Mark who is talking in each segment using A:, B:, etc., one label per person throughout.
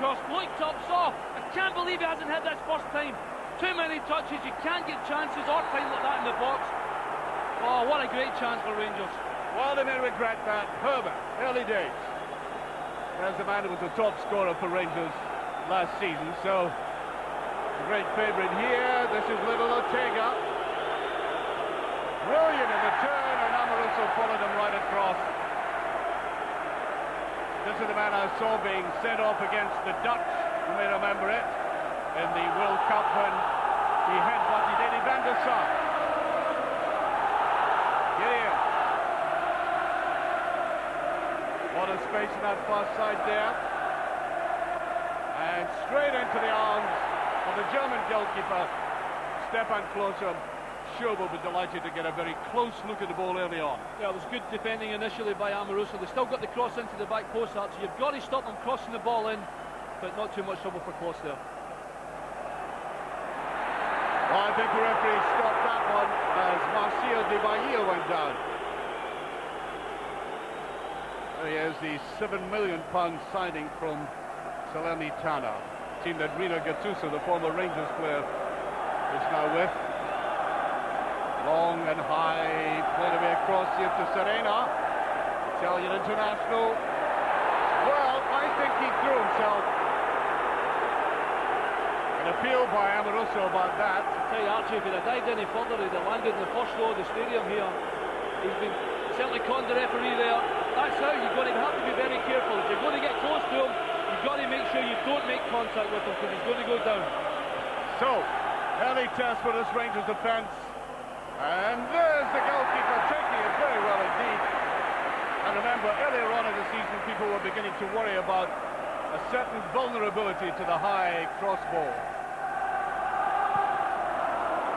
A: cross, looked up, saw. I can't believe he hasn't hit this first time. Too many touches, you can't get chances or time like that in the box. Oh, what a great chance for Rangers.
B: Well, they may regret that. Herbert, early days. There's the man who was the top scorer for Rangers last season, so the great favourite here. This is little Ortega. Brilliant in the turn, and Amoruso followed him right across. This is the man I saw being sent off against the Dutch, you may remember it, in the World Cup when he headbutted Eddie van der Sar. Yeah. What a space in that far side there. And straight into the arms of the German goalkeeper, Stefan Klose. Sure will be delighted to get a very close look at the ball early on.
A: Yeah, it was good defending initially by Amoruso. They still got the cross into the back post, so you've got to stop them crossing the ball in, but not too much trouble for Klose there.
B: Well, I think the referee stopped that one as Marcio de Bahia went down. There he is, the £7 million signing from Salernitana, team that Rino Gattuso, the former Rangers player, is now with. Long and high, played away across here to Serena, Italian international. Well, I think he threw himself. An appeal by Amoruso about that.
A: I tell you, Archie, if he'd have dived any further, he'd have landed in the first row of the stadium here. He's been certainly conned the referee there. That's how you've got to have to be very careful. If you're going to get close to him, you've got to make sure you don't make contact with him, because he's going to go down.
B: So, early test for this Rangers defence. And there's the goalkeeper taking it very well indeed. And remember, earlier on in the season, people were beginning to worry about a certain vulnerability to the high cross ball.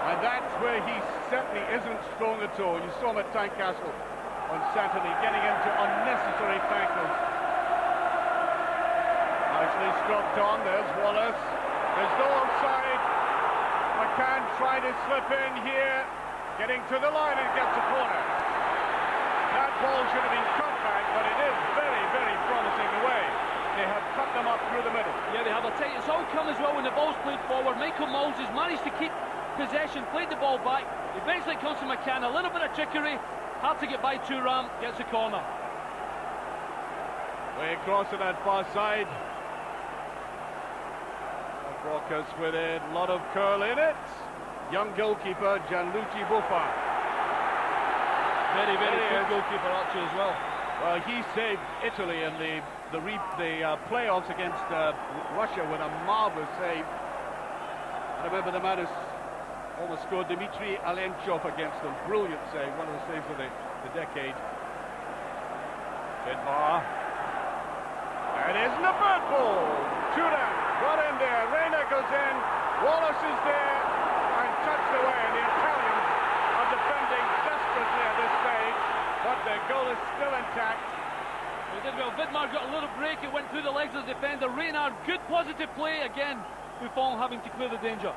B: And that's where he certainly isn't strong at all. You saw him at Tynecastle on Saturday, getting into unnecessary tackles. Nicely stropped on, there's Wallace. There's no offside. McCann tried to slip in here. Getting to the line and gets a corner. That ball should have been cut back, but it is very, very promising the way they have cut them up through the middle.
A: Yeah, they have. It's all come as well when the ball's played forward. Michael Mols has managed to keep possession, played the ball back. Eventually it comes to McCann, a little bit of trickery, hard to get by Thuram, gets a corner.
B: Way across to that far side. Brockers with it, a lot of curl in it. Young goalkeeper Gianluigi Buffa.
A: Very, very good goalkeeper actually as well.
B: Well, he saved Italy in the playoffs against Russia with a marvellous save. I remember the man who almost scored, Dmitry Alenchov, against them. Brilliant save, one of the saves of the decade. Bedbar. It isn't a bird ball. Thuram got in there. Reina goes in. Wallace is there. And touched away, and the Italians are defending desperately at this stage, but their goal is still intact.
A: They did well. Vidmar got a little break, it went through the legs of the defender. Reynard, good positive play again. Buffon having to clear the danger.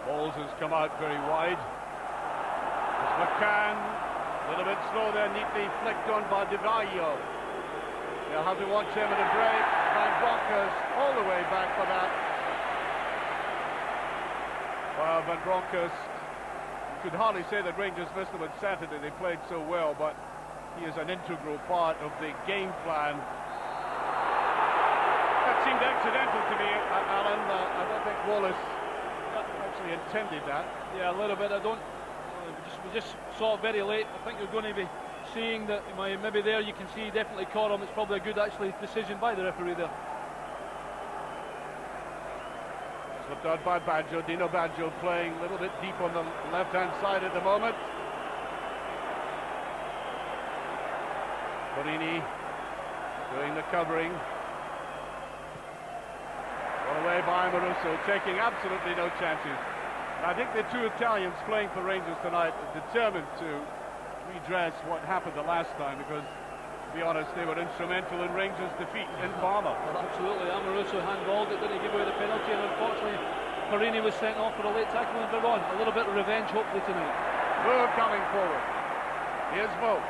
B: Balls has come out very wide. It's McCann, a little bit slow there, neatly flicked on by Di Vaio. They'll have to watch him at a break. Van Bronckhorst all the way back for that. Well, Van Bronckhorst, you could hardly say that Rangers missed him on Saturday. They played so well, but he is an integral part of the game plan. That seemed accidental to me, Alan. I don't think Wallace actually intended that.
A: Yeah, a little bit. We just saw it very late. I think you're going to be seeing that maybe there you can see definitely caught him. It's probably a good actually decision by the referee there.
B: Slipped out by Baggio. Dino Baggio playing a little bit deep on the left-hand side at the moment. Borini doing the covering. Got away by Amoruso, taking absolutely no chances. And I think the two Italians playing for Rangers tonight are determined to redress what happened the last time, because, to be honest, they were instrumental in Rangers' defeat in Parma.
A: Well, absolutely. Amoruso handballed it, didn't give away the penalty, and unfortunately Parini was sent off for a late tackle in Veron. A little bit of revenge hopefully tonight.
B: Moore coming forward. Here's Mo.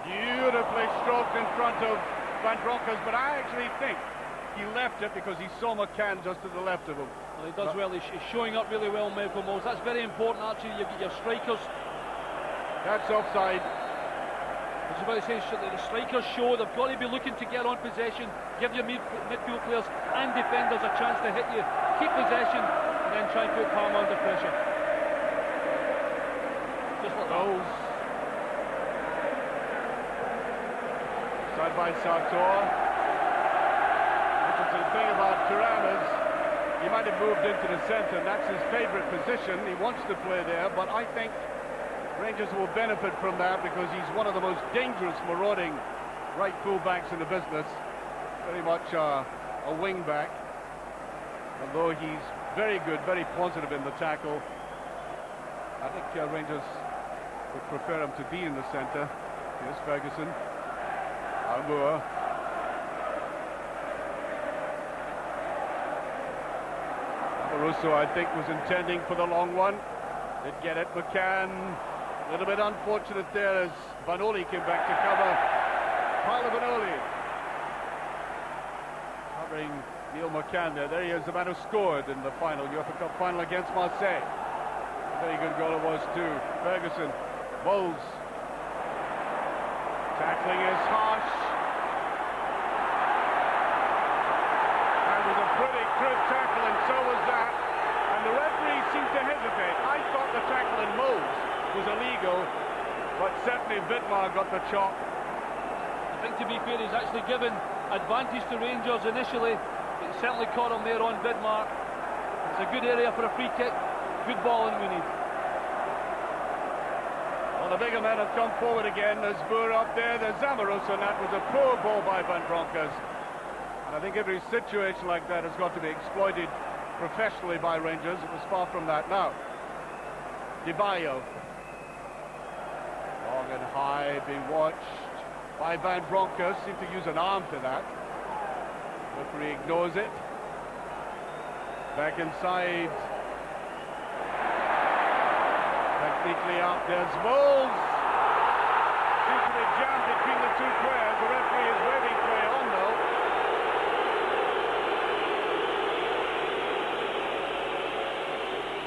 B: Beautifully stroked in front of Van Bronckhorst, but I actually think he left it because he saw McCann just to the left of him.
A: Well, he does well. He's showing up really well, Michael Moles. That's very important, actually. You get your strikers.
B: That's offside.
A: I was about to say, the strikers show they've got to be looking to get on possession, give your midfield players and defenders a chance to hit you, keep possession, and then try and put Parma under pressure. Just like
B: goals. Side by Sartor. The thing about Turan is he might have moved into the centre, and that's his favourite position. He wants to play there, but I think Rangers will benefit from that because he's one of the most dangerous marauding right full-backs in the business. Very much a wing-back, although he's very good, very positive in the tackle. I think Rangers would prefer him to be in the centre. Here's Ferguson. Moore. Russo, I think, was intending for the long one. Did get it. McCann, a little bit unfortunate there as Vanoli came back to cover. Paolo Vanoli covering Neil McCann there. There he is, the man who scored in the final, UEFA Cup final against Marseille. A very good goal it was too. Ferguson, Bowles. Tackling is harsh. That was a pretty crisp tackle, and so was that. And the referee seemed to hesitate. I thought the tackle in Moles was illegal, but certainly Vidmar got the chop.
A: I think, to be fair, he's actually given advantage to Rangers initially. It certainly caught him there on Vidmar. It's a good area for a free kick. Good ball, and we need.
B: Well, the bigger men have come forward again. There's Boer up there, there's Zamaros, and that was a poor ball by Van Bronckhorst. And I think every situation like that has got to be exploited professionally by Rangers. It was far from that. Now, Di Baio. Long and high, being watched by Van Bronckhorst. Seemed to use an arm to that. Referee ignores it. Back inside. Technically up, there's Moles. Seems to be jammed between the two players. The referee is waiting for it on though.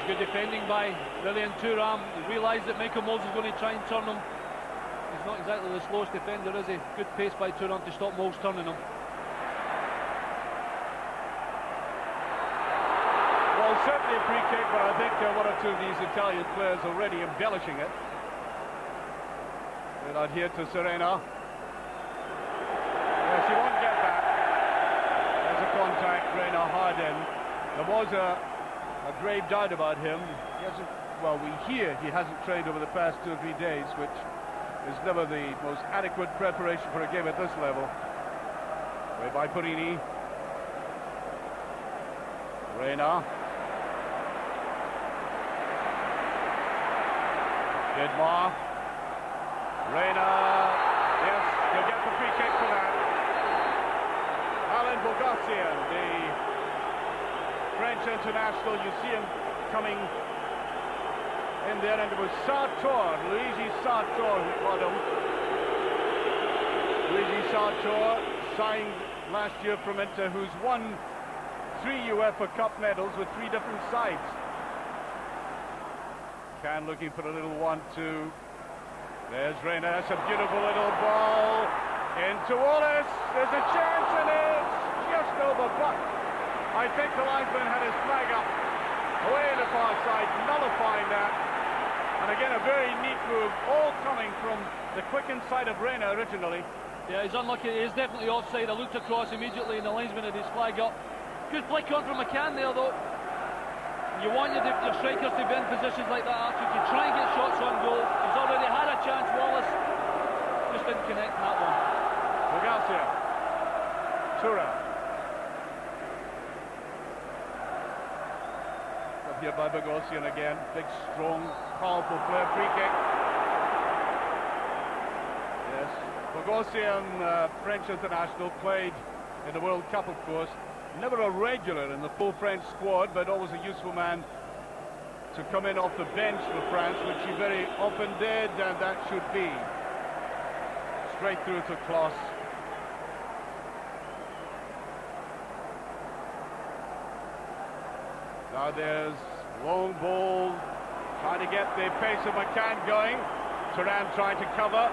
A: Good defending by Lilian Thuram. He realised that Michael Moles is going to try and turn him. He's not exactly the slowest defender, is he? Good pace by Thuram to stop Moles turning him.
B: Well, certainly a free kick, but I think one or two of these Italian players already embellishing it. They're not here to Serena. Yes, you won't get that. There's a contact, Reina hard in. There was a grave doubt about him. He hasn't, well, we hear he hasn't trained over the past 2 or 3 days, which is never the most adequate preparation for a game at this level. Way by Perini. Reina. Vidmar. Reina. Yes, you'll get the free kick for that. Alain Bogassian, the French international. You see him coming in there, and it was Sartor, Luigi Sartor, who caught him. Luigi Sartor, signed last year from Inter, who's won 3 UEFA Cup medals with 3 different sides. Can looking for a little 1-2. There's Reina. That's a beautiful little ball into Wallace. There's a chance, and it's just over. But I think the linesman had his flag up away in the far side, nullifying that. And again, a very neat move, all coming from the quick inside of Reina originally.
A: Yeah, he's unlucky. He is definitely offside. I looked across immediately, and the linesman had his flag up. Good flick on from McCann there, though. You want your strikers to be in positions like that, Archie, to try and get shots on goal. He's already had a chance, Wallace. Just didn't connect in that one.
B: Bogassian. Tura. Up here by Bogassian again. Big, strong, powerful player. Free kick. Yes. Bogassian, French international, played in the World Cup, of course. Never a regular in the full French squad, but always a useful man to come in off the bench for France, which he very often did, and that should be. straight through to Kloss. Now there's long ball, trying to get the pace of McCann going. Turan trying to cover.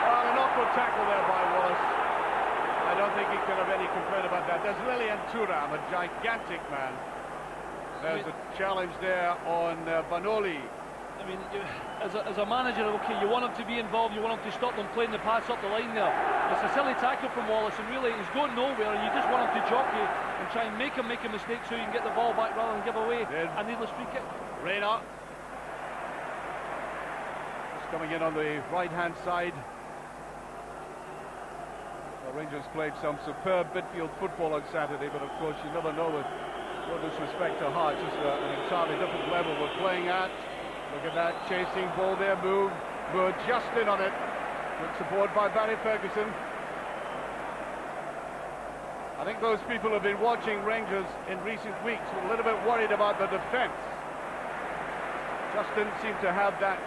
B: Well, an awkward tackle there by Wallace. I don't think he can have any complaint about that. There's Lilian Thuram, a gigantic man. There's a challenge there on Banoli.
A: I mean, as a manager, okay, you want him to be involved, you want him to stop them playing the pass up the line there. It's a silly tackle from Wallace, and really he's going nowhere, and you just want him to jockey and try and make him make a mistake so you can get the ball back rather than give away a needless free kick.
B: Reina. It's coming in on the right-hand side. Well, Rangers played some superb midfield football on Saturday, but of course you never know with no disrespect to Hart, just an entirely different level we're playing at. Look at that, chasing ball there, move just in on it. Good support by Barry Ferguson. I think those people who have been watching Rangers in recent weeks were a little bit worried about the defence. Just didn't seem to have that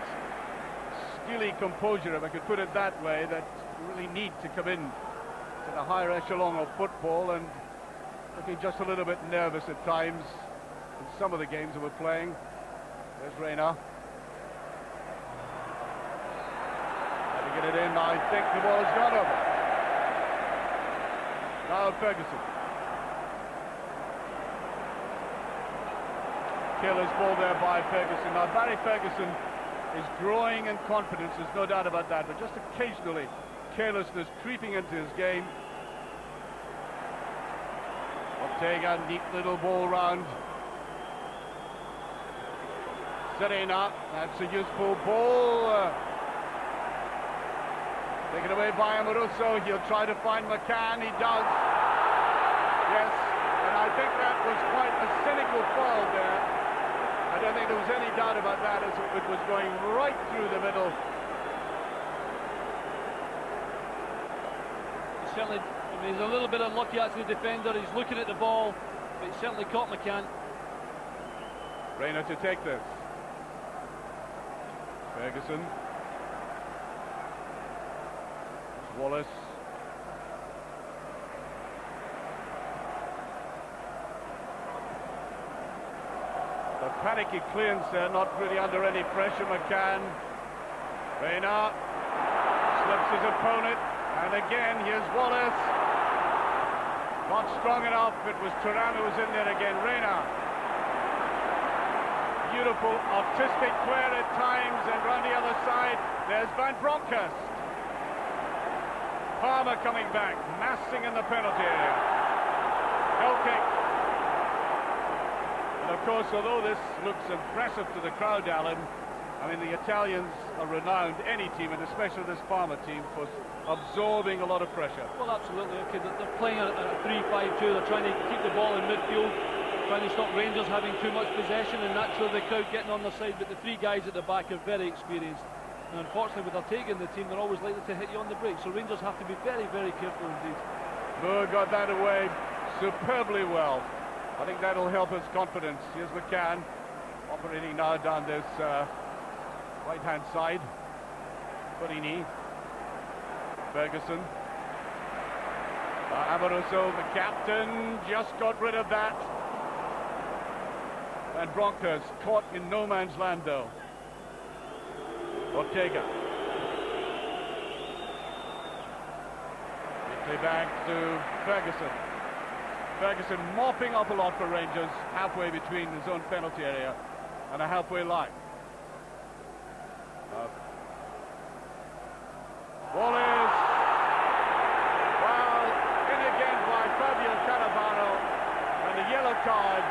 B: steely composure, if I could put it that way, that you really need to come in to the higher echelon of football, and looking just a little bit nervous at times in some of the games that we're playing. There's Reina. Get it in. I think the ball has gone over. Now Ferguson. Killer's ball there by Ferguson. Now Barry Ferguson is growing in confidence, there's no doubt about that, but just occasionally carelessness creeping into his game. Ortega, neat little ball round. Serena, that's a useful ball. Taken away by Amoruso. He'll try to find McCann. He does. Yes, and I think that was quite a cynical foul there. I don't think there was any doubt about that, as it was going right through the middle.
A: Certainly, I mean, he's a little bit unlucky actually, the defender. He's looking at the ball, but he certainly caught McCann.
B: Reina to take this. Ferguson. Wallace. The panicky clearance there, not really under any pressure. McCann. Reina slips his opponent, and again here's Wallace. Not strong enough. It was Turan who was in there again. Reina. Beautiful artistic flair at times, and round the other side there's Van Bronckhorst. Parma coming back, massing in the penalty area. Goal kick. And of course, although this looks impressive to the crowd, Alan, I mean, the Italians are renowned, any team, and especially this Parma team, for absorbing a lot of pressure.
A: Well, absolutely. Okay, they're playing a 3-5-2. They're trying to keep the ball in midfield, trying to stop Rangers having too much possession, and naturally the crowd getting on their side, but the three guys at the back are very experienced. And unfortunately, with Ortega in the team, they're always likely to hit you on the break. So Rangers have to be very, very careful indeed.
B: Moore got that away superbly well. I think that'll help his confidence. Here's McCann operating now down this right-hand side. Forini. Ferguson. Amoruso, the captain, just got rid of that. And Bronckhorst caught in no man's land, though. Ortega. Quickly back to Ferguson. Ferguson mopping up a lot for Rangers, halfway between his own penalty area and a halfway line. Wallace. Well, in again by Fabio Cannavaro, and the yellow card.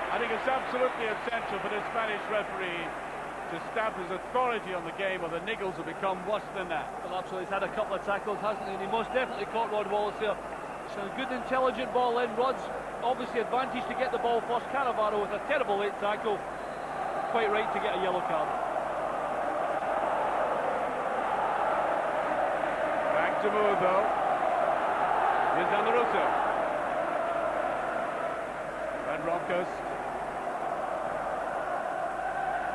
B: I think it's absolutely essential for the Spanish referee to stamp his authority on the game, or the niggles will become worse than that.
A: Well, absolutely. He's had a couple of tackles, hasn't he? And he most definitely caught Rod Wallace there. It's a good, intelligent ball in. Rod's obviously advantage to get the ball first. Cannavaro with a terrible late tackle. Quite right to get a yellow card.
B: Back to Moore, though. Here's Amoruso. Van Bronckhorst.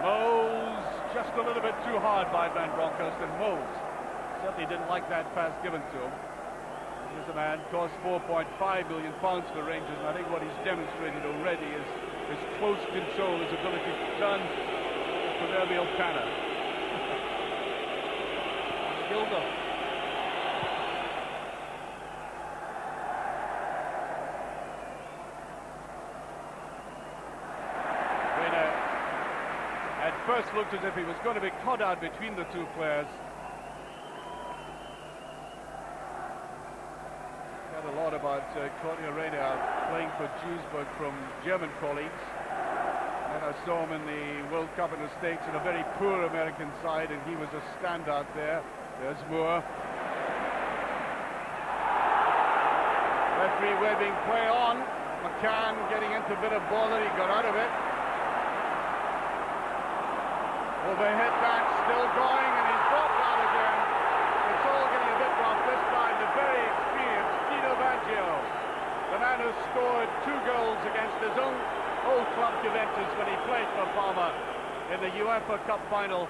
B: Mose just a little bit too hard by Van Bronckhorst, and Mose certainly didn't like that pass given to him. Here's a man, cost £4.5 million for Rangers, and I think what he's demonstrated already is his close control, his ability to turn the proverbial cannon.
A: Gilder.
B: First looked as if he was going to be caught out between the two players. Heard a lot about Claudio Reyna playing for Duisburg from German colleagues. And I saw him in the World Cup in the States in a very poor American side, and he was a standout there. There's Moore. Referee waving play on. McCann getting into a bit of bother, he got out of it. Overhead back, still going, and he's dropped out again. It's all getting a bit rough this time. The very experienced Dino Baggio, the man who scored 2 goals against his own old club Juventus when he played for Parma in the UEFA Cup final.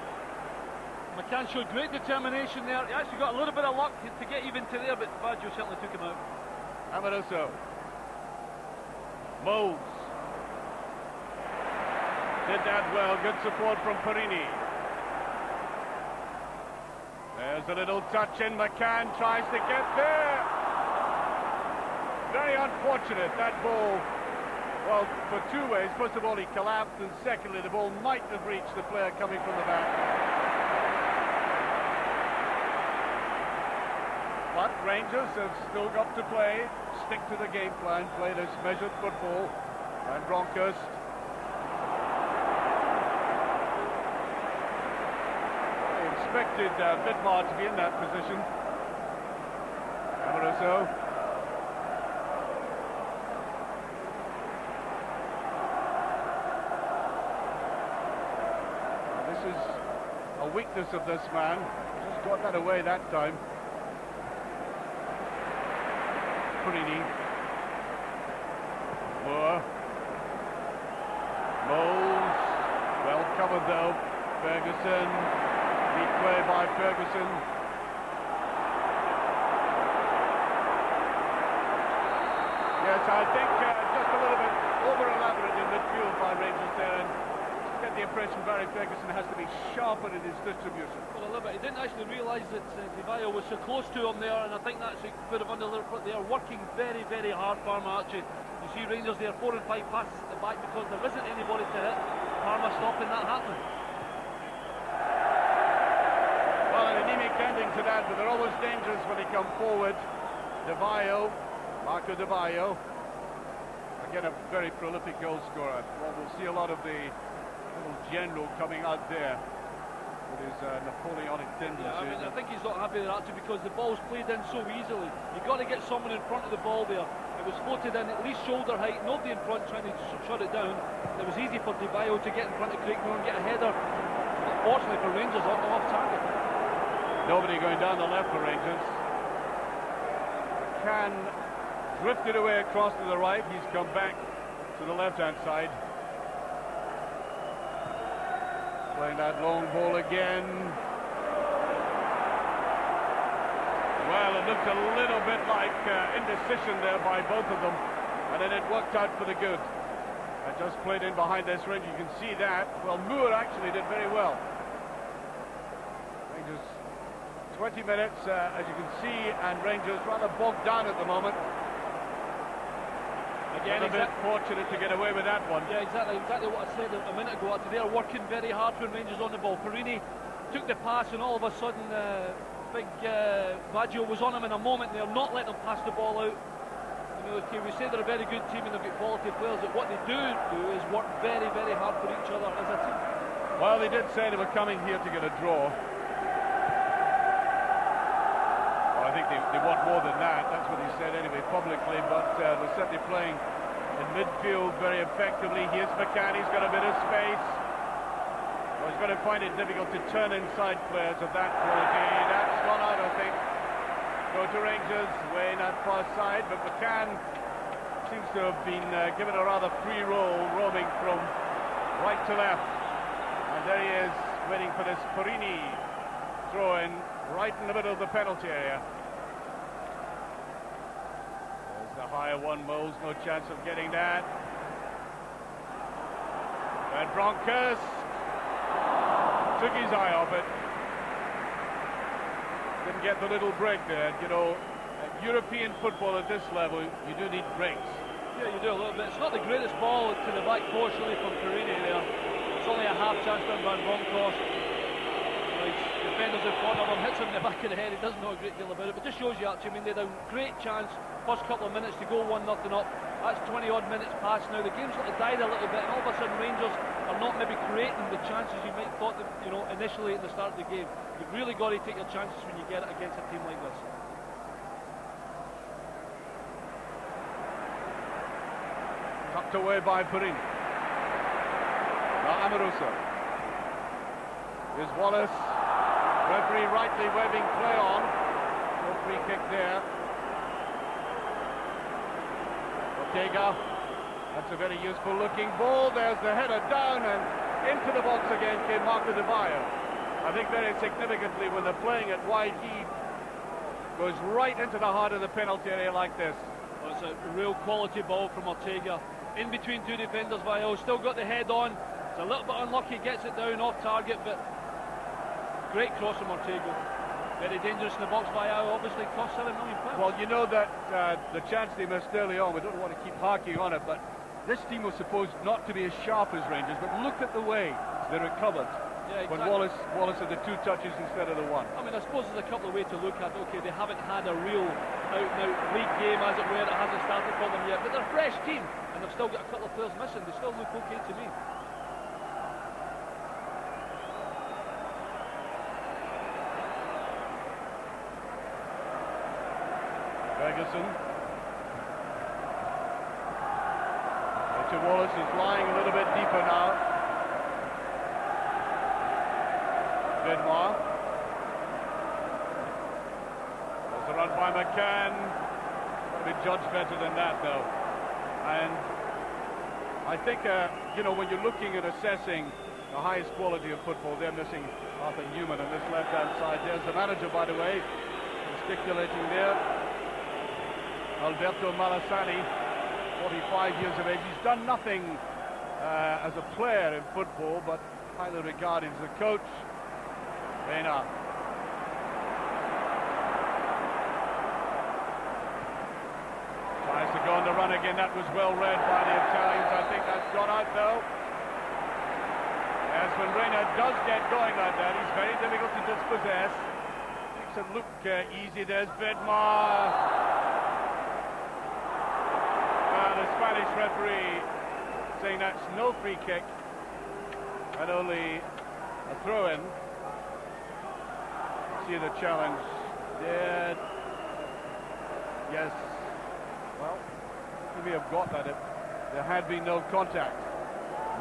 A: McCann showed great determination there. He actually got a little bit of luck to get even to there, but Baggio certainly took him out.
B: Amoroso. Mose. Did that well, good support from Perini. There's a little touch in, McCann tries to get there. Very unfortunate, that ball, well, for 2 ways. First of all, he collapsed, and secondly, the ball might have reached the player coming from the back. But Rangers have still got to play, stick to the game plan, play this measured football, and Bronckhorst. Expected Vidmar to be in that position. Amoroso. This is a weakness of this man. Just got that away that time. Perini. Moore. Mose. Well covered though. Ferguson. Neat play by Ferguson. Yes, I think just a little bit over-elaborate in midfield by Rangers there, and just get the impression Barry Ferguson has to be sharper in his distribution.
A: Well, a little bit. He didn't actually realise that Divayo was so close to him there, and I think that's a bit of underfoot. They are working very, very hard, Parma, actually. You see Rangers there, 4 and 5 passes at the back because there isn't anybody to hit. Parma stopping that happening.
B: Well, an anemic ending to that, but they're always dangerous when they come forward. Divayo, Marco Divayo, again a very prolific goal scorer. Well, we'll see a lot of the little general coming out there with his Napoleonic tendencies.
A: Yeah, I think he's not happy with that too, because the ball's played in so easily. You've got to get someone in front of the ball there. It was floated in at least shoulder height, nobody in front trying to shut it down. It was easy for Divayo to get in front of Craigmore and get a header. Unfortunately for Rangers, off target.
B: Nobody going down the left for Rangers. McCann drifted away across to the right. He's come back to the left-hand side. Playing that long ball again. Well, it looked a little bit like indecision there by both of them, and then it worked out for the good. And just played in behind this ring, you can see that. Well, Moore actually did very well. Rangers 20 minutes, as you can see, and Rangers rather bogged down at the moment. Again, a bit fortunate to get away with that one. Yeah,
A: exactly what I said a minute ago. They are working very hard when Rangers on the ball. Perini took the pass, and all of a sudden, big Baggio was on him in a moment. They're not letting him pass the ball out. You know, okay, we say they're a very good team and they've got quality players, but what they do is work very, very hard for each other as a team.
B: Well, they did say they were coming here to get a draw. I think they want more than that. That's what he said anyway, publicly, but they're certainly playing in midfield very effectively. Here's McCann, he's got a bit of space. Well, he's going to find it difficult to turn inside players of that quality. That's gone out, I think. Go to Rangers, way in that far side, but McCann seems to have been given a rather free roll, roaming from right to left. And And there he is, waiting for this Perini throw-in right in the middle of the penalty area. There's the higher one, Moles, no chance of getting that. And Broncos took his eye off it. Didn't get the little break there. You know, European football at this level, you do need breaks.
A: Yeah, you do a little bit. It's not the greatest ball to the back post really from Perini there. It's only a half chance done by Broncos. Defenders in front of him, hits him in the back of the head. He doesn't know a great deal about it, but just shows you actually, I mean, they had a great chance first couple of minutes to go 1-0 up. That's 20 odd minutes past now. The game's sort of died a little bit, and all of a sudden Rangers are not maybe creating the chances you might have thought that, you know, initially at the start of the game. You've really got to take your chances when you get it against a team like this.
B: Tucked away by Perini. Now Amoroso. Here's Wallace. Referee rightly waving play on. No free kick there. Ortega. That's a very useful looking ball. There's the header down and into the box again came Marco Di Baio. I think very significantly when they're playing at wide, he goes right into the heart of the penalty area like this.
A: Well, it's a real quality ball from Ortega. In between two defenders, Baio. Still got the head on. It's a little bit unlucky, gets it down off target, but great cross from Ortega. Very dangerous in the box. Baio obviously cost £7 million.
B: Well, you know that the chance they missed early on, we don't want to keep harking on it, but this team was supposed not to be as sharp as Rangers, but look at the way they recovered.
A: Yeah, exactly.
B: When Wallace had the two touches instead of the one.
A: I mean, I suppose there's a couple of ways to look at it. Okay, they haven't had a real out-and-out league game, as it were. It hasn't started for them yet, but they're a fresh team, and they've still got a couple of players missing. They still look okay to me.
B: Ferguson. Richard Wallace is lying a little bit deeper now. Benoit. There's a run by McCann. Got to be judged better than that, though. And I think, you know, when you're looking at assessing the highest quality of football, they're missing Arthur Newman on this left-hand side. There's the manager, by the way, gesticulating there. Alberto Malassani, 45 years of age. He's done nothing as a player in football, but highly regarded as a coach. Reina. Tries to go on the run again. That was well read by the Italians. I think that's gone out, though. As when Reina does get going like that, he's very difficult to dispossess. Makes it look easy. There's Vedmar. The Spanish referee saying that's no free kick and only a throw-in. See the challenge there. Yes. Well, we may have got that if there had been no contact.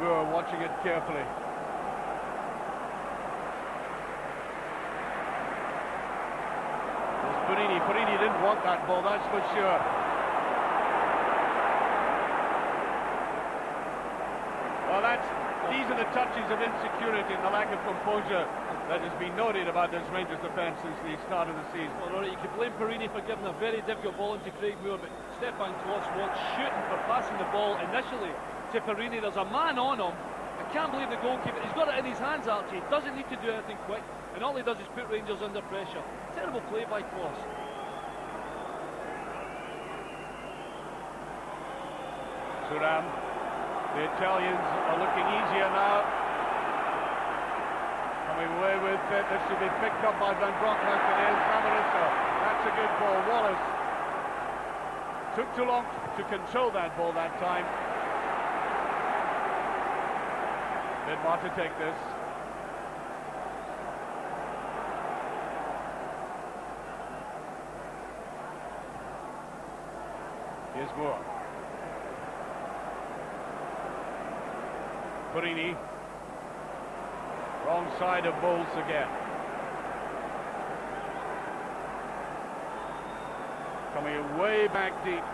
B: We were watching it carefully. There's Perini. Perini didn't want that ball, that's for sure. Well, these are the touches of insecurity and the lack of composure that has been noted about this Rangers defence since the start of the season.
A: Well, Rory, you can blame Perini for giving a very difficult ball into Craig Moore, but Stefan Klos wants shooting for passing the ball initially to Perini. There's a man on him. I can't believe the goalkeeper. He's got it in his hands, Archie. He doesn't need to do anything quick, and all he does is put Rangers under pressure. Terrible play by Klos.
B: Thuram. The Italians are looking easier now. Coming away with it. This should be picked up by Van Bronckhorst. It is Amoroso. That's a good ball. Wallace took too long to control that ball that time. Benoit to take this. Here's Moore. Perini. Wrong side of Bowles again. Coming way back deep.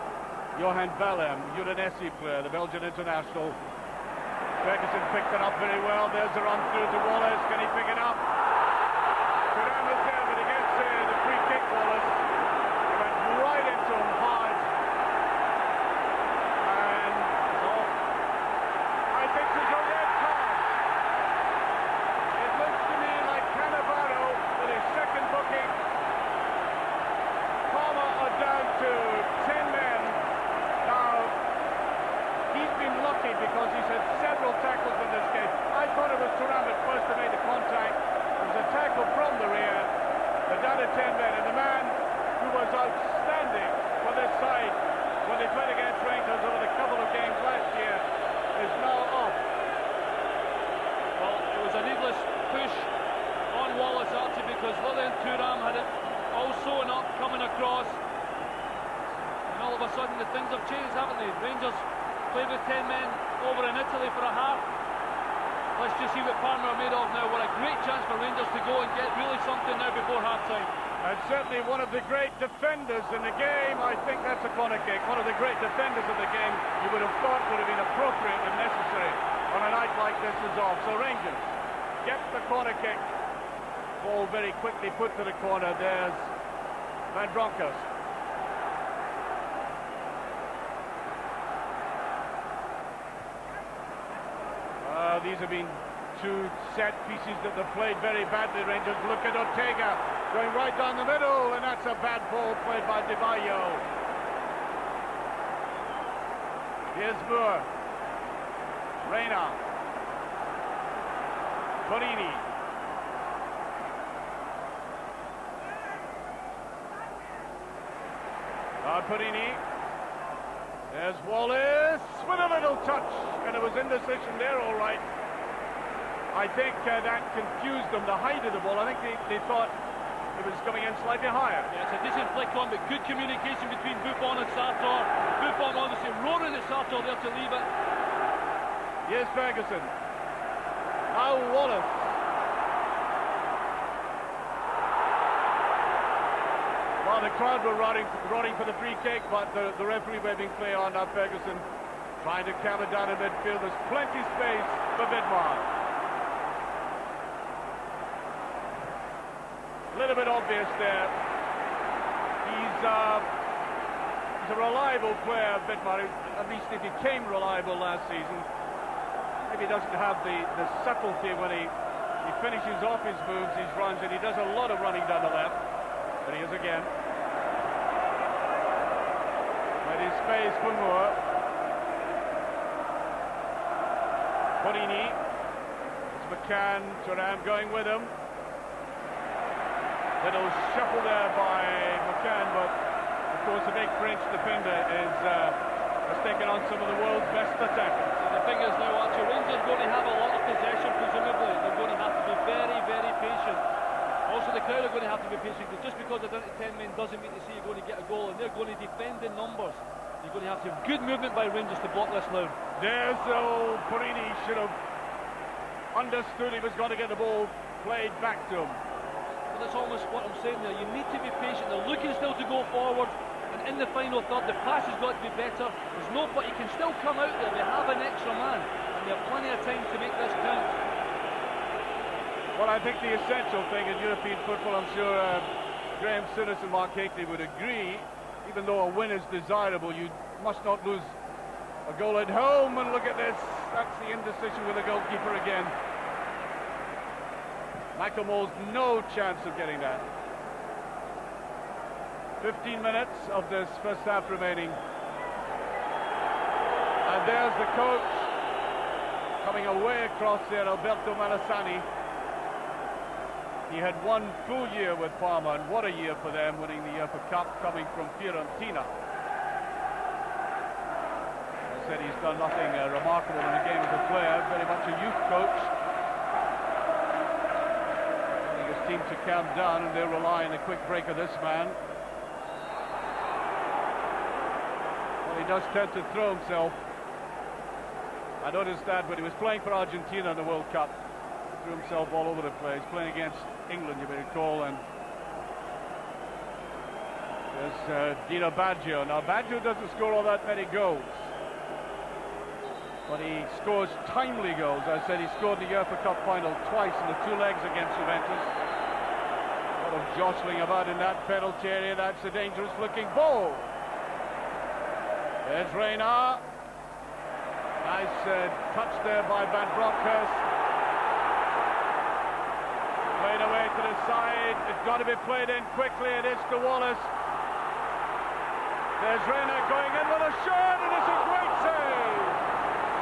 B: Johan Bellem, Udinese player, the Belgian international. Ferguson picked it up very well. There's a run through to Wallace. Can he pick it up? Thuram is there, but he gets the free kick, Wallace. He went right into him hard. And I think there's a red card. It looks to me like Cannavaro with his second booking. Parma are down to 10 men. Now, he's been lucky because he's had several tackles in this game. I thought it was Thuram at first who made the contact. It was a tackle from the rear. They're down to 10 men. And the man who was outstanding for this side when they played against Rangers over the couple of games last year is now off.
A: Well, it was a needless push on Wallace actually because Lilian Thuram had it all sewn up coming across. And all of a sudden the things have changed, haven't they? Rangers played with 10 men over in Italy for a half. Let's just see what Parma are made of now. What a great chance for Rangers to go and get really something now before half-time.
B: And certainly one of the great defenders in the game. I think that's a corner kick. One of the great defenders of the game you would have thought would have been appropriate and necessary on a night like this is off. So Rangers get the corner kick. Ball very quickly put to the corner. There's Van Bronckhorst. These have been two set pieces that they've played very badly, Rangers. Look at Ortega going right down the middle, and that's a bad ball played by Di Vaio. Here's Moore. Reina. Borini. Borini. There's Wallace with a little touch, and it was indecision there, all right. I think that confused them, the height of the ball. I think they thought it was coming in slightly higher.
A: Yeah, it's a decent flick on, but good communication between Buffon and Sartor. Buffon obviously roaring at Sartor there to leave it.
B: Here's Ferguson. Now Wallace. Well, the crowd were roaring for the free kick, but the referee waving play on. Now Ferguson trying to calm it down in midfield. There's plenty space for Vidmar. A little bit obvious there. He's a reliable player, Vidmar. At least he became reliable last season. Maybe he doesn't have the subtlety when he finishes off his moves, his runs, and he does a lot of running down the left. But he is again. But his space for Moore. Borini. It's McCann. Thuram going with him. Little shuffle there by McCann, but of course the big French defender has taken on some of the world's best attackers.
A: So the thing is now, actually, Rangers going to have a lot of possession, presumably. They're going to have to be very, very patient. Also, the crowd are going to have to be patient, because just because they're down to 10 men doesn't mean to say you're going to get a goal, and they're going to defend in numbers. You're going to have to have good movement by Rangers to block this now.
B: There's Borini should have understood he was going to get the ball played back to him.
A: But that's almost what I'm saying there. You need to be patient. They're looking still to go forward, and in the final third, the pass has got to be better. There's no point. You can still come out there. They have an extra man, and they have plenty of time to make this count.
B: Well, I think the essential thing in European football, I'm sure Graham Souness and Mark Hateley would agree, even though a win is desirable, you must not lose a goal at home. And look at this, that's the indecision with the goalkeeper again. Michael Mole's no chance of getting that. 15 minutes of this first half remaining. And there's the coach coming away across there, Alberto Malassani. He had one full year with Parma, and what a year for them, winning the UEFA Cup, coming from Fiorentina. As I said, he's done nothing remarkable in the game as a player, very much a youth coach. Wanting his team to calm down, and they're relying on the quick break of this man. Well, he does tend to throw himself. I noticed that when he was playing for Argentina in the World Cup. Threw himself all over the place, playing against England, you may recall, and there's Dino Baggio. Now, Baggio doesn't score all that many goals. But he scores timely goals. I said he scored the UEFA Cup final twice in the two legs against Juventus. A lot of jostling about in that penalty area. That's a dangerous looking ball. There's Reina. Nice touch there by Van Bronckhorst. Played away to the side. It's got to be played in quickly. It is to Wallace. There's Reina going in with a shot, and it's a great save.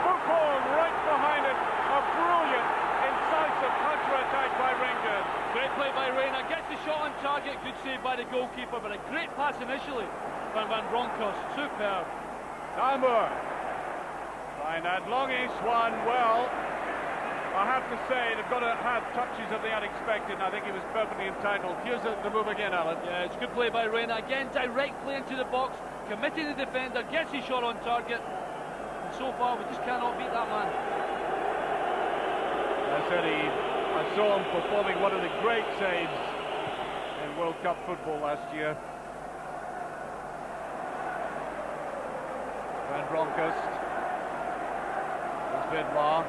B: Buffon right behind it. A brilliant, incisive counter-attack by Rangers.
A: Great play by Reina. Gets the shot on target. Good save by the goalkeeper, but a great pass initially by Van Bronckhorst. Superb.
B: Daimur. Trying that longish one. Well, I have to say, they've got to have touches of the unexpected, and I think he was perfectly entitled. Here's the move again, Alan.
A: Yeah, it's good play by Reina. Again, directly into the box, committing the defender, gets his shot on target. And so far, we just cannot beat that man.
B: I said I saw him performing one of the great saves in World Cup football last year. Van Bronckhorst. There's Vidmar.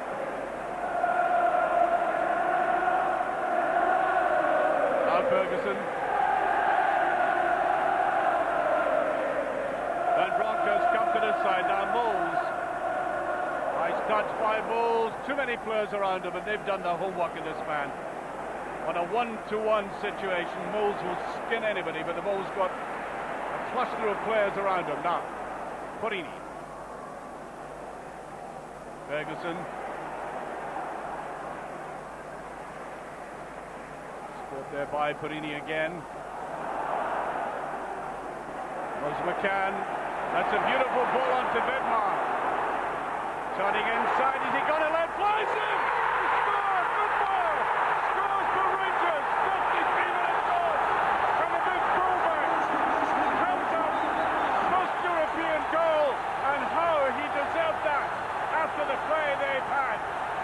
B: Ferguson. Van Bronckhorst come to this side now. Moles. Nice touch by Moles. Too many players around him, and they've done their homework in this man. On a 1-to-1 situation, Moles will skin anybody, but the ball's got a cluster of players around him. Now, Porini. Ferguson. There by Porini again. Was McCann. That's a beautiful ball onto Vidmar. Turning inside. Is he going to let fly? He scores! Good ball! Scores for Rangers! 53 minutes on! From a big fullback. Comes up. Most European goal. And how he deserved that after the play they've had.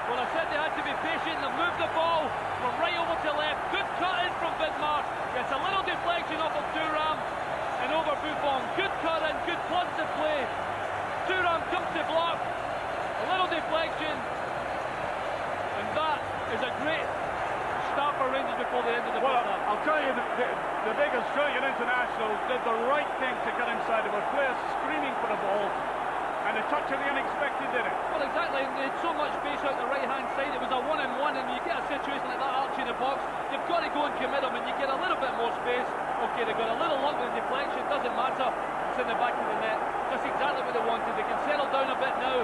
A: Well, I said they had to be patient. They moved the ball from right over to left. Good cut in from Vidmar. Gets a little deflection off of Thuram and over Buffon. Good cut in, good positive play. Thuram comes to block. A little deflection. And that is a great start for Rangers before the end of the first half.
B: I'll tell you, the big Australian internationals did the right thing to get inside. There were players screaming for the ball. And a touch of the unexpected did it.
A: Well, exactly. They had so much space out the right-hand side. It was a one-on-one, and you get a situation like that arching the box, you've got to go and commit them, and you get a little bit more space. Okay, they've got a little lump in deflection. Doesn't matter. It's in the back of the net. Just exactly what they wanted. They can settle down a bit now.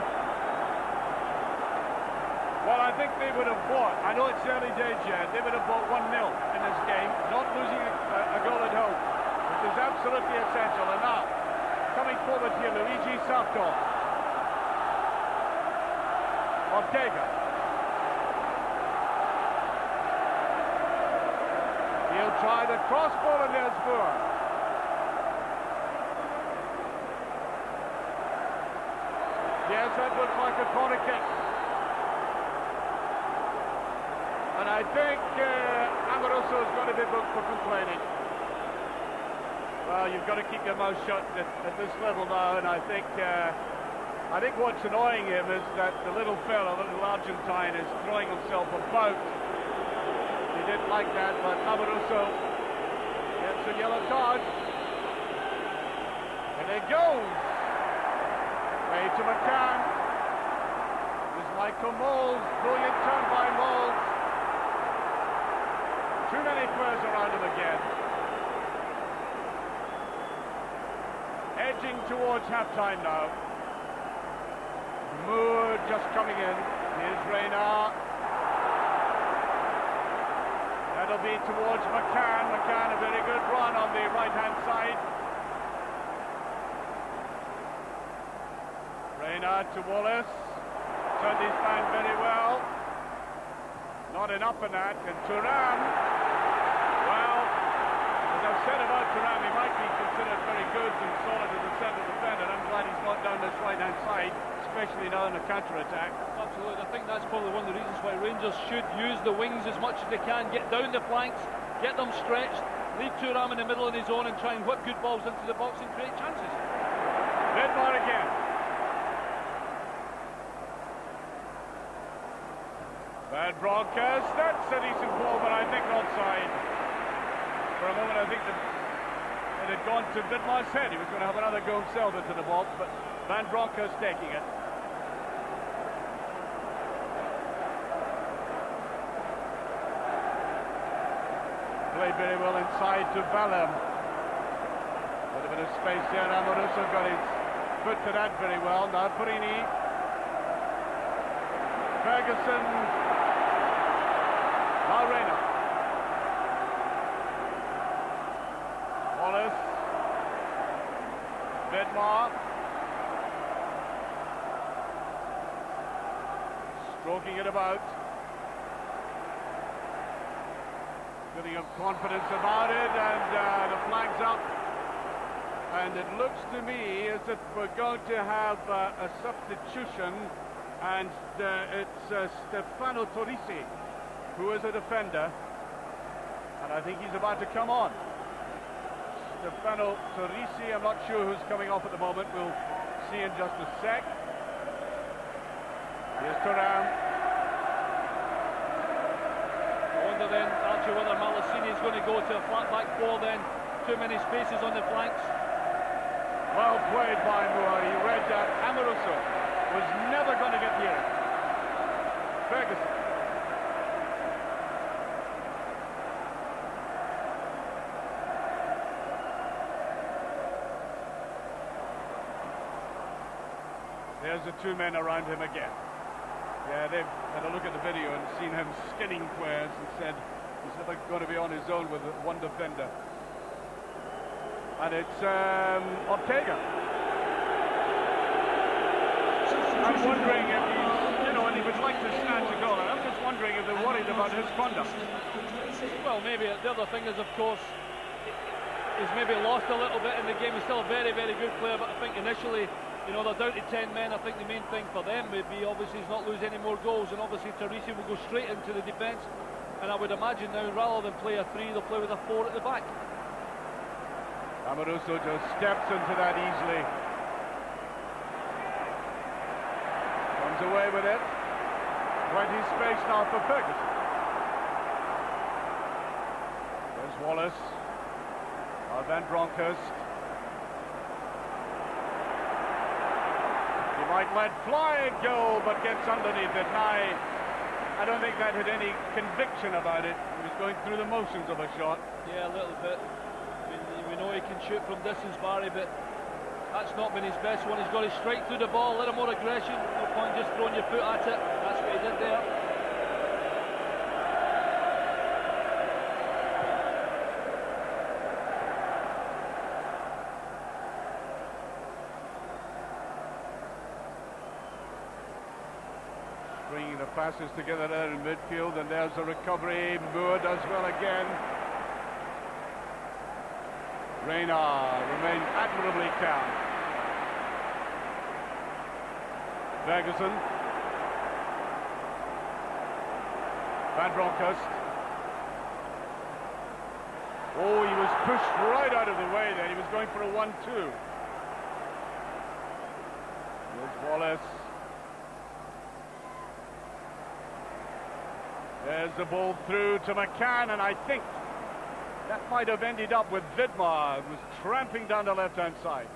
B: Well, I think they would have bought. I know it's early days yet. They would have bought 1-0 in this game, not losing a goal at home, which is absolutely essential. And now, coming forward here, Luigi Sartor. Ortega. He'll try the cross ball, and there's Moore. Yes, that looks like a corner kick. And I think Amoroso is going to be booked for complaining. Well, you've got to keep your mouth shut at this level now, and I think what's annoying him is that the little fellow, the little Argentine, is throwing himself about. He didn't like that, but Amoroso gets a yellow card. And it goes. Way to McCann. There's Michael Moles. Brilliant turn by Moles. Too many players around him again. Edging towards half-time now. Moore just coming in. Here's Reina. That'll be towards McCann. McCann, a very good run on the right-hand side. Reina to Wallace. Turned his man very well. Not enough in that. And Thuram. Well, as I've said about Thuram, he might be considered very good and solid as a centre defender. I'm glad he's not down this right-hand side, especially now in the counter-attack.
A: Absolutely. I think that's probably one of the reasons why Rangers should use the wings as much as they can. Get down the flanks, get them stretched, leave Thuram in the middle of his own and try and whip good balls into the box and create chances.
B: Vidmar again. Bad broadcast. That's a decent ball, but I think offside. For a moment, I think that it had gone to Vidmar's head. He was going to have another go himself into the ball, but Van Bronckhorst taking it. Played very well inside to Valem. Little bit of space there. Amoruso got his foot to that very well. Now Perini. Ferguson. Now Reina. Wallace. Vidmar. Stroking it about. Getting of confidence about it, and the flag's up. And it looks to me as if we're going to have a substitution, and it's Stefano Torrisi, who is a defender, and I think he's about to come on. Stefano Torrisi, I'm not sure who's coming off at the moment. We'll see in just a sec. Here's Thuram.
A: I wonder then, actually, whether Malasini is going to go to a flat back four then. Too many spaces on the flanks.
B: Well played by Moore. He read that Amoruso was never going to get near it. Ferguson. There's the two men around him again. Yeah, they've had a look at the video and seen him skinning players and said he's never going to be on his own with one defender. And it's Ortega. I'm wondering if he's, and he would like to snatch a goal. I'm just wondering if they're worried about his conduct.
A: Well, maybe the other thing is, of course, he's maybe lost a little bit in the game. He's still a very, very good player, but I think initially, they're down to 10 men. I think the main thing for them would be, obviously, is not lose any more goals, and obviously Torrisi will go straight into the defence. And I would imagine now, rather than play a 3, they'll play with a 4 at the back.
B: Amoruso just steps into that easily. Comes away with it. Plenty space now for Ferguson. There's Wallace. Now Van Bronckhorst. He might let fly and go, but gets underneath it. Now, I don't think that had any conviction about it. He was going through the motions of a shot.
A: Yeah, a little bit. We know he can shoot from distance, Barry, but that's not been his best one. He's got to strike through the ball, a little more aggression. No point just throwing your foot at it. That's what he did there.
B: Bringing the passes together there in midfield, and there's a recovery. Moore does well again. Reina remains admirably calm. Ferguson. Van Bronckhorst. Oh, he was pushed right out of the way there. He was going for a 1-2. There's Wallace. There's the ball through to McCann, and I think that might have ended up with Vidmar, who was tramping down the left-hand side.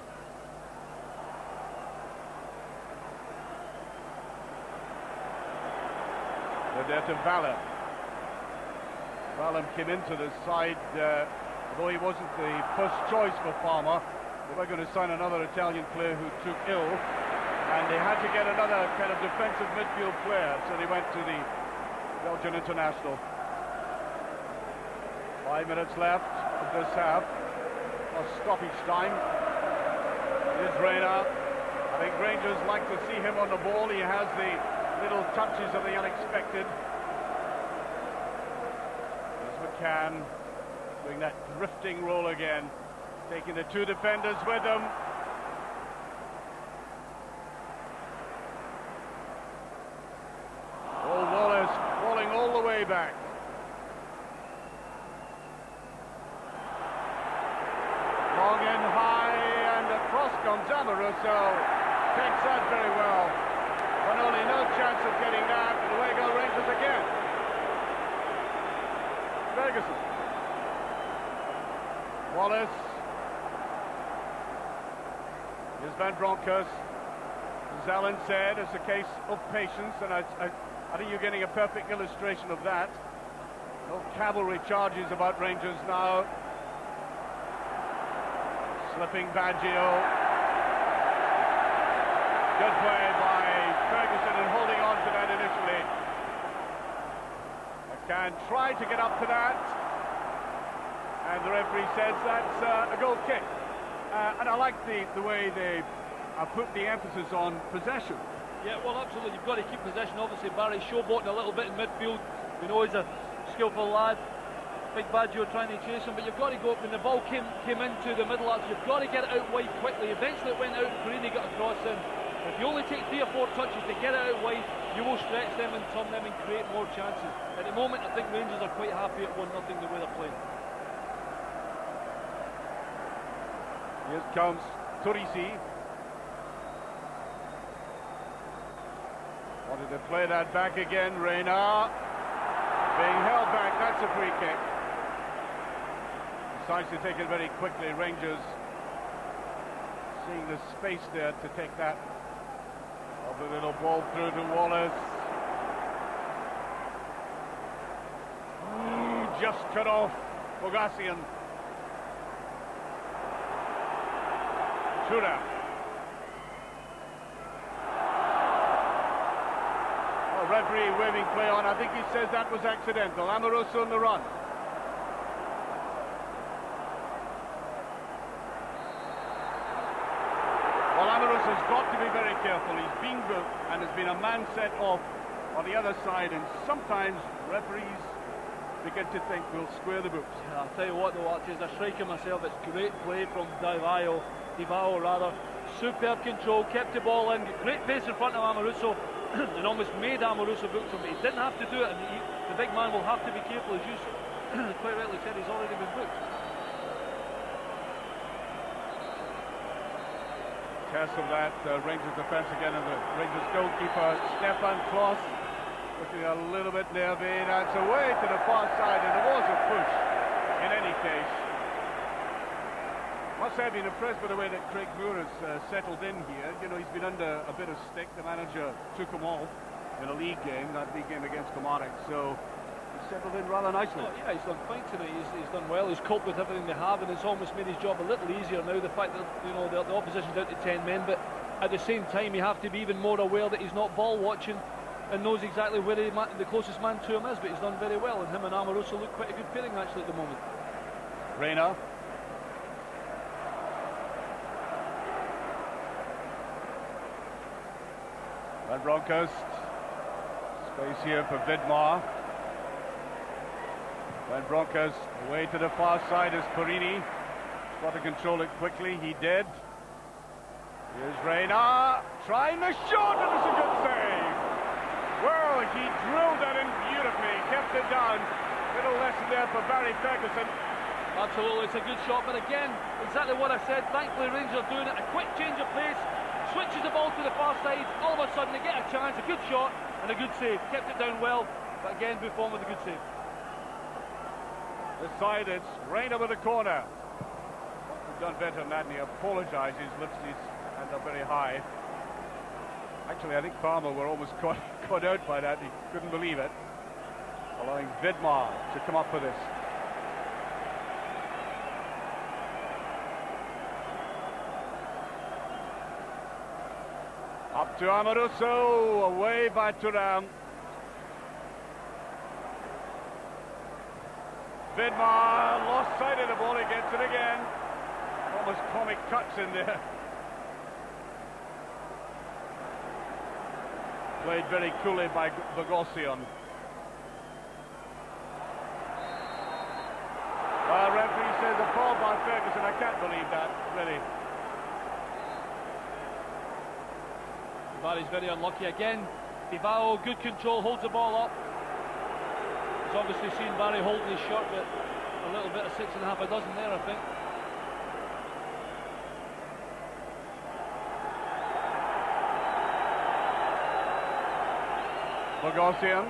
B: They're there to Valem. Valem came into the side, although he wasn't the first choice for Parma. They were going to sign another Italian player who took ill, and they had to get another kind of defensive midfield player, so they went to the Belgian international. 5 minutes left of this half. Or stoppage time. Here's Reina. I think Rangers like to see him on the ball. He has the little touches of the unexpected. There's McCann doing that drifting roll again, taking the two defenders with him. Oh, Wallace falling all the way back. Long and high, and across comes Amoruso. Takes that very well. Bonoli, no chance of getting that, and away go Rangers again. Ferguson. Wallace. Here's Van Bronckhorst. As Alan said, it's a case of patience, and I think you're getting a perfect illustration of that. No cavalry charges about Rangers now. Slipping Baggio. Good play by Ferguson and holding on to that initially. Can try to get up to that. And the referee says that's a goal kick. And I like the way they put the emphasis on possession.
A: Yeah, well, absolutely. You've got to keep possession. Obviously, Barry showboating a little bit in midfield. We know he's a skillful lad. Big Baggio trying to chase him, but you've got to go up. When the ball came into the middle, you've got to get it out wide quickly. Eventually, it went out. Perini got across in. If you only take 3 or 4 touches to get it out wide, you will stretch them and turn them and create more chances. At the moment, I think Rangers are quite happy at 1-0 the way they're playing.
B: Here comes Turisi. Wanted to play that back again. Reina being held back. That's a free kick. Decides to take it very quickly. Rangers seeing the space there to take that. The little ball through to Wallace. Just cut off Bogassian. Shooter. Oh, referee waving play on. I think he says that was accidental. Amoroso on the run. Well, Amoroso has got to be very careful. He's been booked and there's been a man set off on the other side, and sometimes referees begin to think we'll square the books.
A: Yeah, I'll tell you what though, as a striker myself, it's great play from Divao, superb control, kept the ball in, great pace in front of Amoroso and almost made Amoroso book him, but he didn't have to do it, and the big man will have to be careful, as you quite rightly said, he's already been booked.
B: Test of that Rangers defence again, and the Rangers goalkeeper Stefan Kloss looking a little bit nervy. That's away to the far side, and there was a push in any case. Must say I've been impressed by the way that Craig Moore has settled in here. You know, he's been under a bit of stick. The manager took him off in a league game, that league game against Kilmarnock, so he's settled in rather nicely.
A: Oh, yeah, he's done fine tonight. He's done well. He's coped with everything they have, and it's almost made his job a little easier now. The fact that, you know, the opposition's down to 10 men, but at the same time, you have to be even more aware that he's not ball watching and knows exactly where the closest man to him is. But he's done very well, and him and Amoroso look quite a good pairing actually at the moment.
B: Reina. Van Bronckhorst. Space here for Vidmar. Van Bronckhorst away to the far side as Perini. Got to control it quickly, he did. Here's Reina, trying the shot, and it's a good save. Well, he drilled that in beautifully, kept it down. Little lesson there for Barry Ferguson.
A: Absolutely, it's a good shot, but again, exactly what I said. Thankfully, Rangers are doing it. A quick change of pace, switches the ball to the far side. All of a sudden, they get a chance, a good shot, and a good save. Kept it down well, but again, Buffon with a good save.
B: This side, it's Reina with the corner. He's done better than that, and he apologises, lifts his hand up very high. Actually, I think Parma were almost caught out by that. He couldn't believe it. Allowing Vidmar to come up with this. Up to Amoroso, away by Thuram. Vidmar lost sight of the ball, he gets it again. Almost comic cuts in there. Played very coolly by Bogassian. Referee says a foul by Ferguson. I can't believe that, really.
A: Barry's very unlucky again. Divao, good control, holds the ball up. He's obviously seen Barry holding his shot, but a little bit of 6.5 a dozen there, I think.
B: Bogosian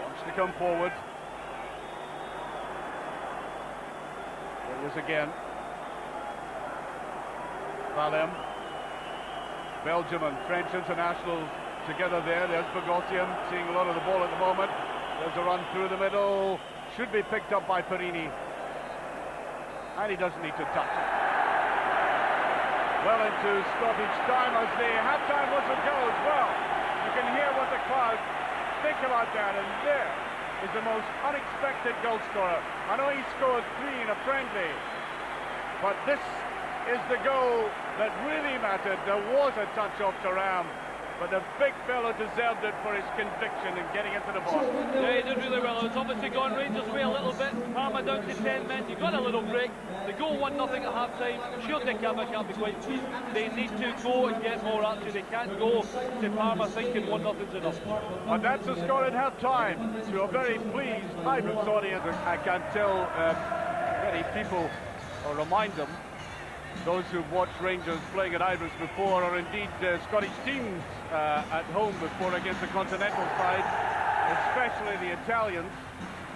B: wants to come forward. There he is again. Valem. Belgium and French internationals together there. There's Bogosian seeing a lot of the ball at the moment. There's a run through the middle. Should be picked up by Perini. And he doesn't need to touch it. Well into stoppage time as the half-time whistle goes. Well, you can hear what the crowd think about that. And there is the most unexpected goal scorer. I know he scored 3 in a friendly, but this is the goal that really mattered. There was a touch off Thuram, but the big fellow deserved it for his conviction in getting into the box.
A: Yeah, he did really well. It's obviously gone Rangers' way a little bit. Parma down to 10 men. You got a little break. The goal 1-0 at half-time. I'm sure they can't be quite pleased. They need to go and get more action. They can't go to Parma thinking 1-0's enough.
B: And that's the score at half-time. To a very pleased Ibrox audience. I can tell many people, or remind them, those who've watched Rangers playing at Ibrox before, or indeed Scottish teams at home before against the continental side, especially the Italians,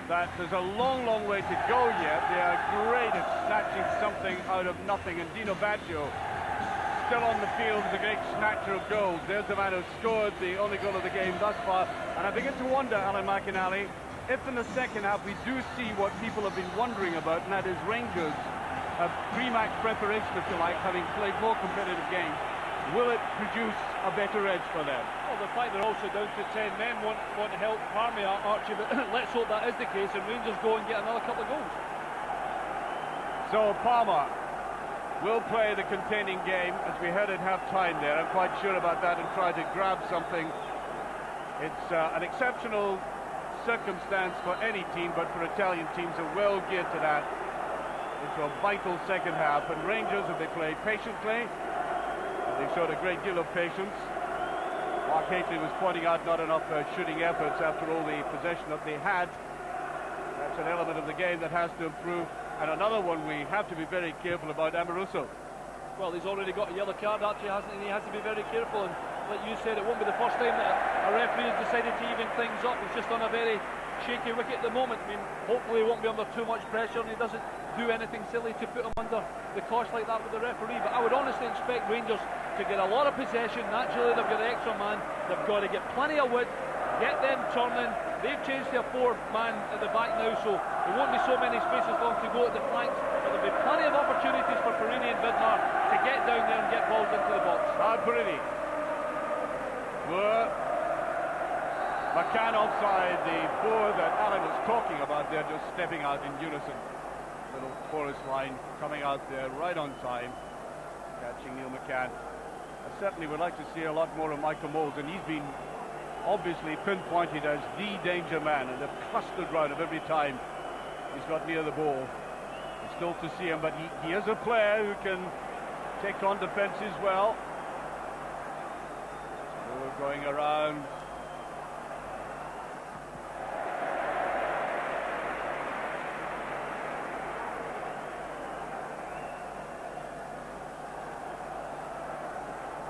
B: that there's a long, long way to go yet. They are great at snatching something out of nothing, and Dino Baggio, still on the field, is a great snatcher of goals. There's the man who scored the only goal of the game thus far, and I begin to wonder, Alan McInally, if in the second half we do see what people have been wondering about, and that is Rangers pre-match preparation, if you like, having played more competitive games, will it produce a better edge for them?
A: Well, the fact they're also down to 10 men won't help Parma, Archie, but let's hope that is the case and Rangers go and get another couple of goals.
B: So Parma will play the containing game as we head at half-time there. I'm quite sure about that, and try to grab something. It's an exceptional circumstance for any team, but for Italian teams are well geared to that. Into a vital second half, and Rangers, if they play patiently, they've showed a great deal of patience. Mark Haitley was pointing out not enough shooting efforts after all the possession that they had. That's an element of the game that has to improve, and another one we have to be very careful about, Amoruso.
A: Well, he's already got a yellow card, Archie, hasn't he? He has to be very careful, and like you said, it won't be the first time that a referee has decided to even things up. He's just on a very shaky wicket at the moment. I mean, hopefully he won't be under too much pressure and he doesn't do anything silly to put him under the cosh like that with the referee. But I would honestly expect Rangers to get a lot of possession. Naturally, they've got the extra man. They've got to get plenty of wood, get them turning. They've changed their 4-man at the back now, so there won't be so many spaces for them to go at the flanks. But there'll be plenty of opportunities for Perini and Vidmar to get down there and get balls into the box.
B: Perini. McCann offside, the four that Alan was talking about there, just stepping out in unison. Little chorus line coming out there right on time, catching Neil McCann. I certainly would like to see a lot more of Michael Moles, and he's been obviously pinpointed as the danger man, and they've clustered round him every time he's got near the ball. It's still to see him, but he is a player who can take on defences well. So we're going around.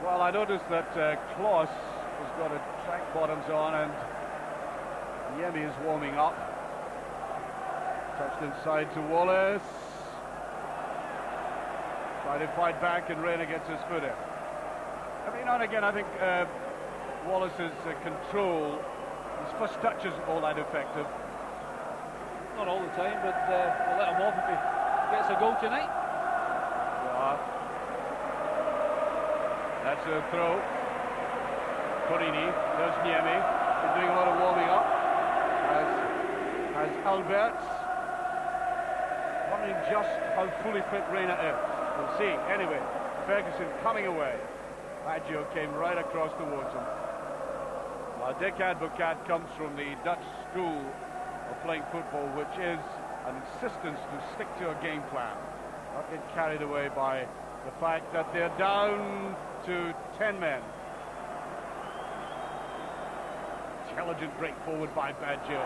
B: Well, I noticed that Kloss has got a track bottoms on, and Yemi is warming up. Touched inside to Wallace. Trying to fight back, and Reina gets his foot in. Every now and again, I think Wallace's control, his first touch isn't all that effective.
A: Not all the time, but we'll let him off if he gets a goal tonight.
B: Yeah. That's a throw. Perini, there's Niemi. He's doing a lot of warming up. As Alberts. Wondering just how fully fit Reina is. We'll see. Anyway, Ferguson coming away. Baggio came right across towards him. Now, Dick Advocat comes from the Dutch school of playing football, which is an insistence to stick to a game plan. Not get carried away by the fact that they're down to 10 men. Intelligent break forward by Baggio.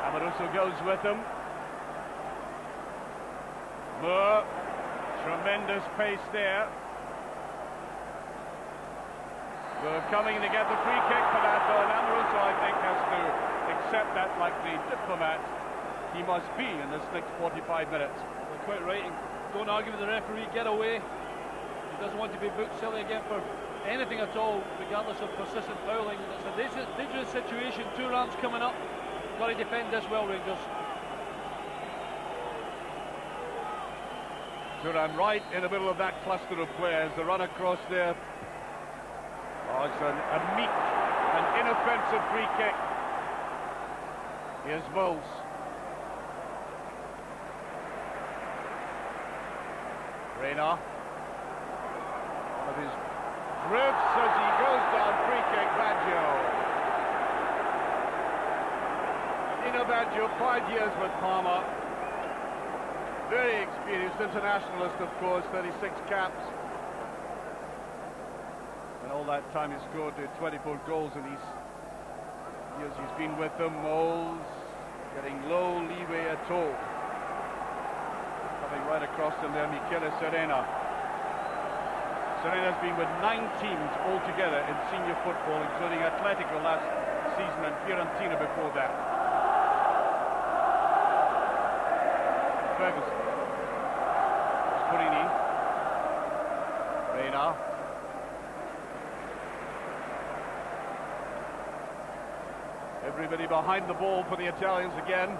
B: Amoruso goes with him. Moore, tremendous pace there. We're coming to get the free kick for that, though. Amoroso, I think, has to accept that like the diplomat he must be in this next 45 minutes.
A: You're quite right. Don't argue with the referee. Get away. He doesn't want to be booked silly again for anything at all, regardless of persistent fouling. It's a dangerous situation. 2 rounds coming up. Got to defend this well, Rangers.
B: Turan right in the middle of that cluster of players. The run across there. Oh, it's a meek and inoffensive free kick. Here's Moles. Reina. One of his drifts as he goes down. Free kick, Baggio. Dino Baggio, 5 years with Parma. Very experienced internationalist, of course, 36 caps. And all that time he scored 24 goals in these years he's been with them. Moles getting low leeway at all. Coming right across them there, Michele Serena. Serena's been with 9 teams altogether in senior football, including Atletico last season and Fiorentina before that. Ferguson. Scorini. Reina. Everybody behind the ball for the Italians again.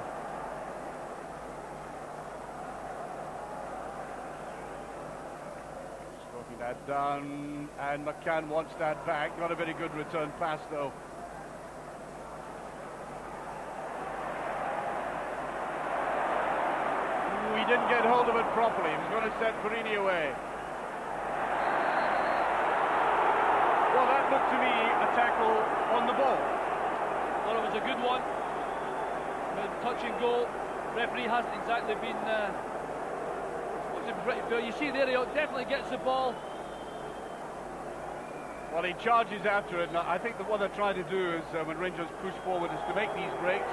B: Stroking that down, and McCann wants that back. Not a very good return pass, though. He didn't get hold of it properly. He was going to set Perini away. Well, that looked to me a tackle on the ball.
A: Well, it was a good one. Touch and go. Referee hasn't exactly been pretty fair. You see there, he definitely gets the ball.
B: Well, he charges after it. Now, I think that what they're trying to do is, when Rangers push forward, is to make these breaks.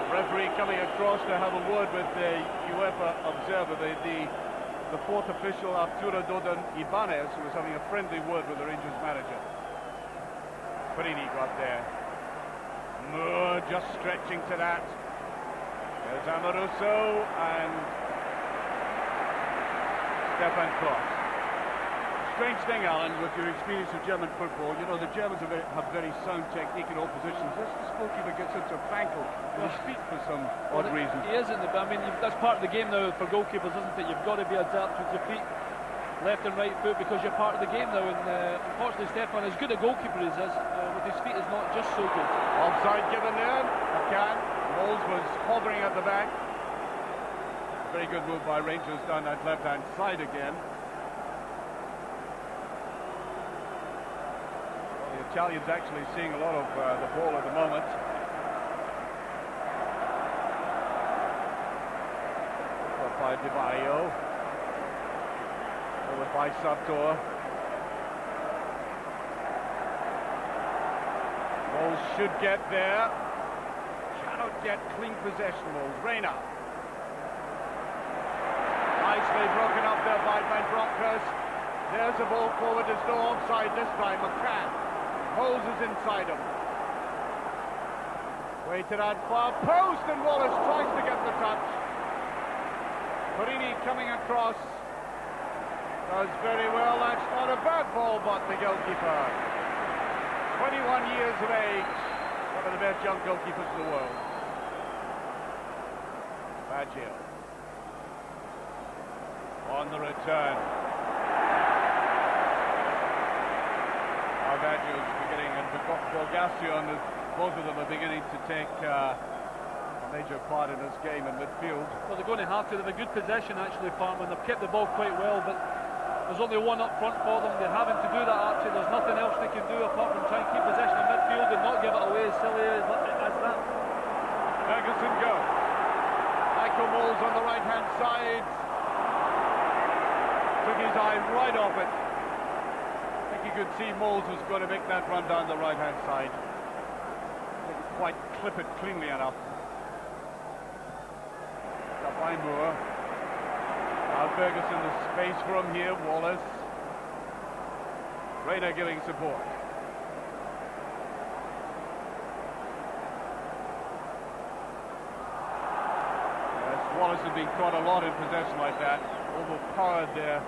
B: Referee coming across to have a word with the UEFA observer, the fourth official, Arturo Dodon Ibanez, who was having a friendly word with the Rangers manager. Perini got there. Moore just stretching to that. There's Amoroso and Stefan Kloss. Strange thing, Alan, with your experience of German football, you know, the Germans have very sound technique in all positions. This goalkeeper gets into a ankle with his feet for some odd reason.
A: He isn't, but I mean, that's part of the game now for goalkeepers, isn't it? You've got to be adapt with your feet, left and right foot, because you're part of the game now. And unfortunately, Stefan, as good a goalkeeper as is, with his feet is not just so good.
B: Offside given there. McCann. Moles was hovering at the back. Very good move by Rangers down that left-hand side again. Italians actually seeing a lot of the ball at the moment. By Di Maio. Over by Sartor. Moles should get there. Cannot get clean possession. Moles. Reina. Nicely broken up there by Van Bronckhorst. There's a ball forward. There's no offside this time. McCann. Moles is inside him. Waited out far post, and Wallace tries to get the touch. Perini coming across. Does very well. That's not a bad ball, but the goalkeeper. 21 years of age. One of the best young goalkeepers in the world. Baggio. On the return. Baggio's beginning, and Borgasio, and both of them are beginning to take a major part in this game in midfield.
A: Well, they're going to have to. They have a good possession, actually, Parma, and they've kept the ball quite well, but there's only one up front for them. They're having to do that, actually. There's nothing else they can do apart from try and keep possession in midfield and not give it away as silly as that.
B: Ferguson go. Michael Moles on the right-hand side. Took his eye right off it. You could see Moles was going to make that run down the right-hand side. Didn't quite clip it cleanly enough. Up by Moore. Now Now Ferguson, the space for him here, Wallace. Rayner giving support. Yes, Wallace has been caught a lot in possession like that. Overpowered there.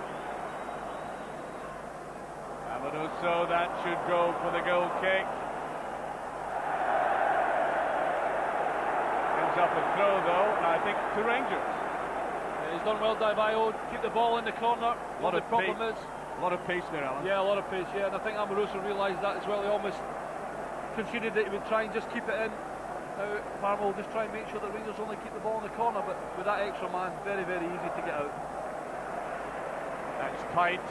B: So that should go for the goal kick. Ends up a throw though, and I think to Rangers.
A: Yeah, he's done well, Davao. Keep the ball in the corner. What the problem is.
B: A lot of pace there, Alan.
A: Yeah, a lot of pace, yeah, and I think Amoroso realised that as well. He almost conceded that he would try and just keep it in. Now Parma will just try and make sure that Rangers only keep the ball in the corner, but with that extra man, very, very easy to get out.
B: That's tight.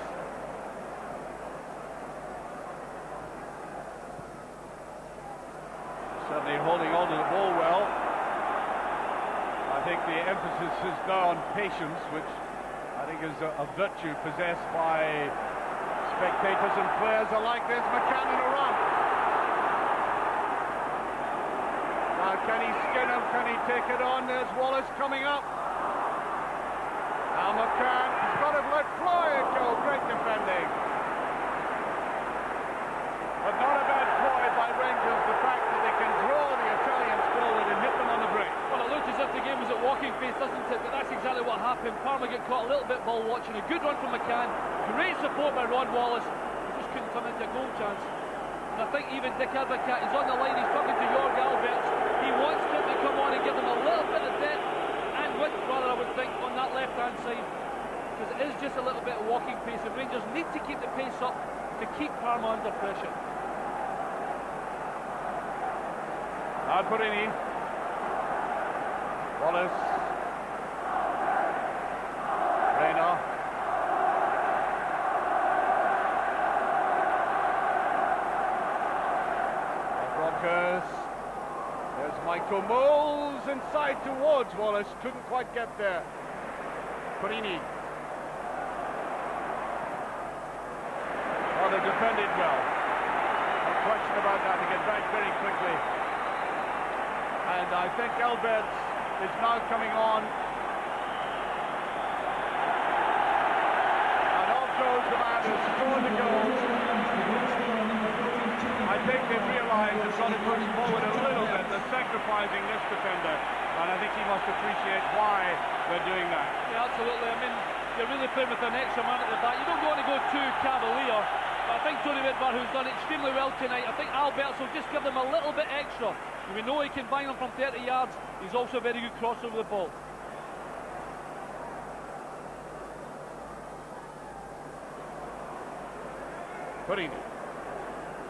B: Certainly holding on to the ball well. I think the emphasis is now on patience, which I think is a virtue possessed by spectators and players alike. There's McCann in a run. Now can he skin him? Can he take it on? There's Wallace coming up. Now McCann, he's got it let fly and go. Great defending. But not a bad ploy by Rangers, the fact that they can draw the Italians forward and hit them on the break.
A: Well, it looked as if the game was at walking pace, doesn't it? But that's exactly what happened. Parma get caught a little bit ball watching. A good run from McCann. Great support by Ron Wallace. He just couldn't come into a goal chance. And I think even Dick Advocat is on the line. He's talking to Jorg Alberts. He wants him to come on and give them a little bit of depth and width, rather, I would think, on that left-hand side. Because it is just a little bit of walking pace. And Rangers need to keep the pace up to keep Parma under pressure.
B: Alperini. Wallace. Rayner. Broncos. There's Michael Moles inside towards Wallace. Couldn't quite get there. Perini. Oh, they defended well. No question about that. They get back very quickly. And I think Alberts is now coming on. And off goes the man who scored the goal. I think they've realised they've got to push forward a little bit. They're sacrificing this defender. And I think he must appreciate why they're doing that.
A: Yeah, absolutely. I mean, you're really playing with an extra man at the back. You don't want to go too cavalier. But I think Tony Widmer, who's done extremely well tonight, I think Alberts will just give them a little bit extra. We know he can bind them from 30 yards. He's also a very good crosser with the ball.
B: Perini.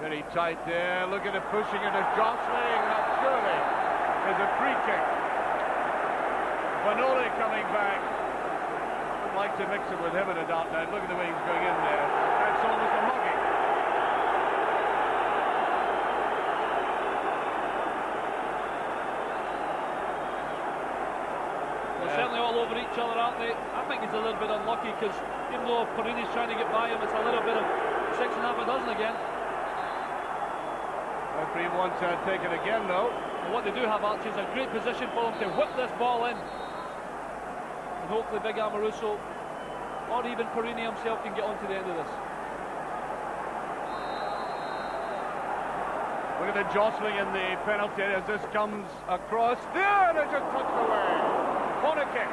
B: Very tight there. Look at the pushing and the jostling. That surely is a free kick. Vanoli coming back. Would like to mix it with him in a doubt now. Look at the way he's going in there. That's almost a mugging.
A: They're certainly all over each other, aren't they? I think he's a little bit unlucky because even though Perini's trying to get by him, it's a little bit of 6 1/2 dozen again.
B: Referee wants to take it again though.
A: And what they do have actually is a great position for them to whip this ball in. And hopefully Big Amoroso or even Perini himself can get on to the end of this.
B: Look at the jostling in the penalty as this comes across. There, and it's just tucked away. Corner kick.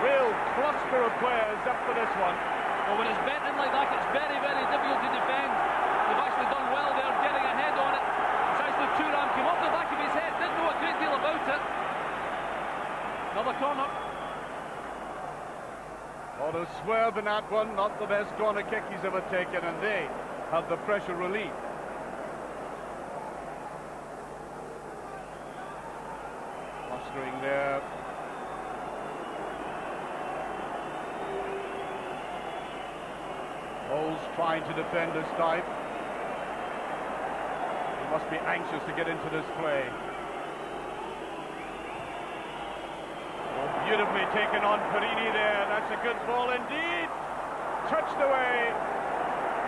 B: Real cluster of players up for this one.
A: Well, when it's bent in like that, it's very, very difficult to defend. They've actually done well there, getting a head on it. It's actually Thuram came up the back of his head, didn't know a great deal about it. Another corner.
B: Oh, the swerve in that one, not the best corner kick he's ever taken, and they have the pressure relief. Mustering there. Moles trying to defend this time. He must be anxious to get into this play. Oh, beautifully taken on Perini there. That's a good ball indeed. Touched away.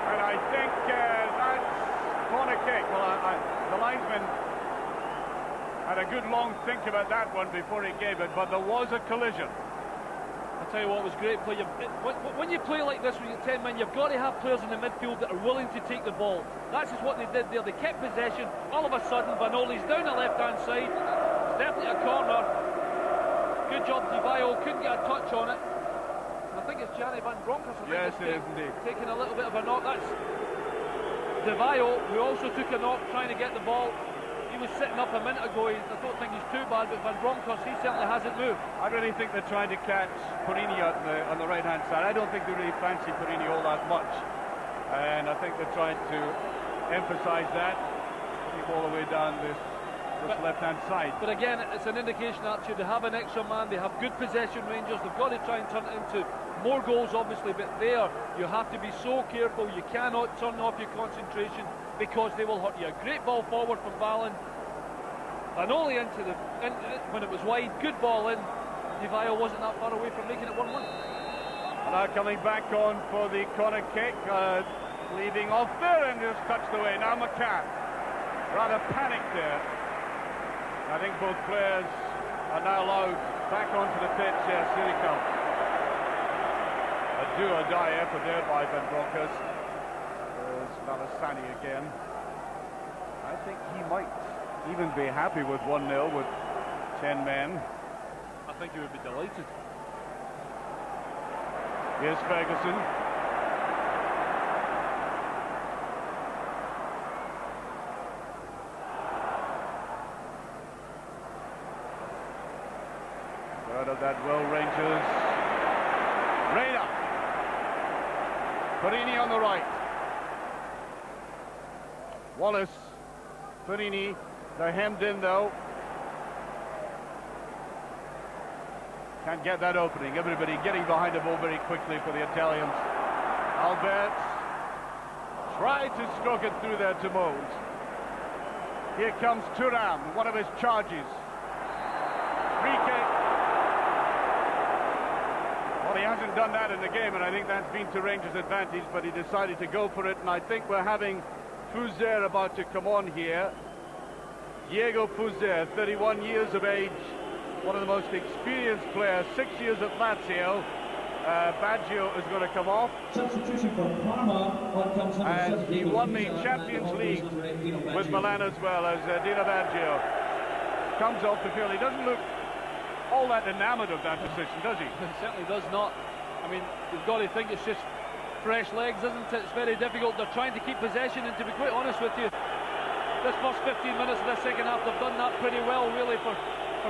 B: And I think that's corner kick. Well, the linesman had a good long think about that one before he gave it, but there was a collision.
A: I tell you what, it was great play. When you play like this, when you're 10 men, you've got to have players in the midfield that are willing to take the ball. That's just what they did there. They kept possession. All of a sudden, Vanoli's down the left-hand side. It's definitely a corner. Good job, DeVio. Couldn't get a touch on it. And I think it's Gianni Van Bronckhorst.
B: Yes, it is indeed.
A: Taking a little bit of a knock. That's DeVio, who also took a knock trying to get the ball. He was sitting up a minute ago. I don't think he's too bad, but Van Bronckhorst, he certainly hasn't moved.
B: I really think they're trying to catch Perini on the right-hand side. I don't think they really fancy Perini all that much. And I think they're trying to emphasise that, keep all the way down this left-hand side.
A: But again, it's an indication, actually, they have an extra man, they have good possession, Rangers. They've got to try and turn it into more goals, obviously, but there, you have to be so careful. You cannot turn off your concentration because they will hurt you. A great ball forward from Valen. Vanoli when it was wide, good ball in. DeVio wasn't that far away from making it 1-1.
B: Now coming back on for the corner kick, leaving off there and just touched away. Now McCann, rather panicked there. I think both players are now allowed back onto the pitch. Yes, here he comes. A do-or-die effort there by Van Bronckhorst. There's Malasani again. I think he might even be happy with 1-0 with 10 men.
A: I think he would be delighted.
B: Here's Ferguson. Out of that well, Rangers. Reina. Perini on the right. Wallace. Perini. They're hemmed in though. Can't get that opening. Everybody getting behind the ball very quickly for the Italians. Alberts tried to stroke it through there to Moles. Here comes Thuram, one of his charges. Free kick. Well, he hasn't done that in the game, and I think that's been to Rangers' advantage, but he decided to go for it, and I think we're having Fuser about to come on here. Diego Fuser, 31 years of age, one of the most experienced players, 6 years at Lazio. Baggio is going to come off.
C: Substitution for Parma.
B: And he won the Champions League with Milan as well, as Dino Baggio comes off the field. He doesn't look all that enamoured of that position, does he?
A: He certainly does not. I mean, you've got to think it's just fresh legs, isn't it? It's very difficult. They're trying to keep possession, and to be quite honest with you, this first 15 minutes of the second half, they've done that pretty well, really, for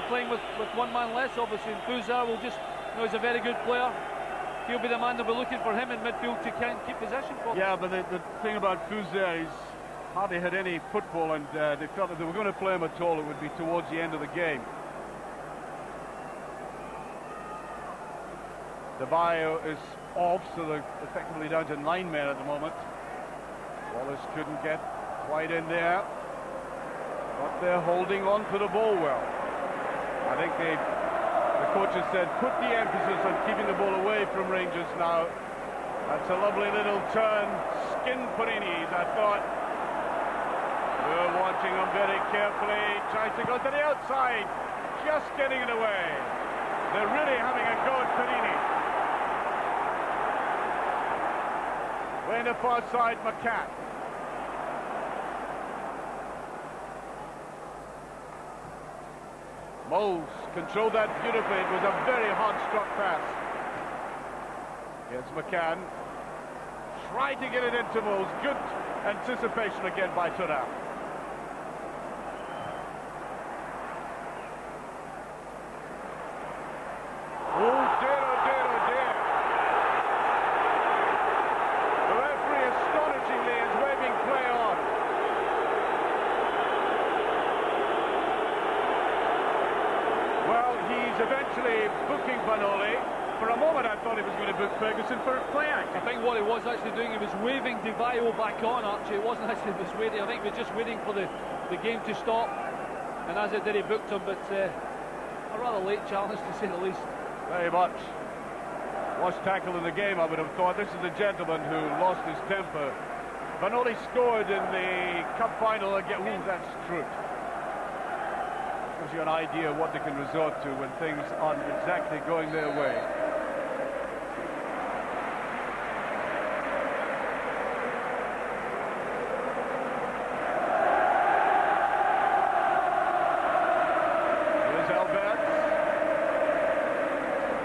A: playing with one man less, obviously. And Fuzar will just, he's a very good player. He'll be the man that we're looking for him in midfield to keep possession for.
B: Yeah, but the thing about Fuzar is hardly had any football, and they felt that they were going to play him at all, it would be towards the end of the game. The bio is off, so they're effectively down to 9 men at the moment. Wallace couldn't get quite in there, but they're holding on to the ball well. I think the coach has said, put the emphasis on keeping the ball away from Rangers now. That's a lovely little turn. Skin Perini's, I thought. We're watching him very carefully. Tries to go to the outside. Just getting it away. They're really having a go at Perini. Way in the far side, McCann. Moles controlled that beautifully. It was a very hard struck pass. Here's McCann. Tried to get it into Moles. Good anticipation again by Thuram. Oh dear, oh dear, oh dear. The referee astonishingly is waving play on. Well, he's eventually booking Vanoli. For a moment I thought he was going to book Ferguson for a play act.
A: I think what he was actually doing, he was waving DeVio back on, actually. It wasn't actually just waiting. I think he was just waiting for the game to stop. And as it did, he booked him, but a rather late challenge, to say the least.
B: Very much. Worst tackle in the game, I would have thought. This is a gentleman who lost his temper. Vanoli scored in the cup final again. Ooh, that's truth. Gives you an idea of what they can resort to when things aren't exactly going their way.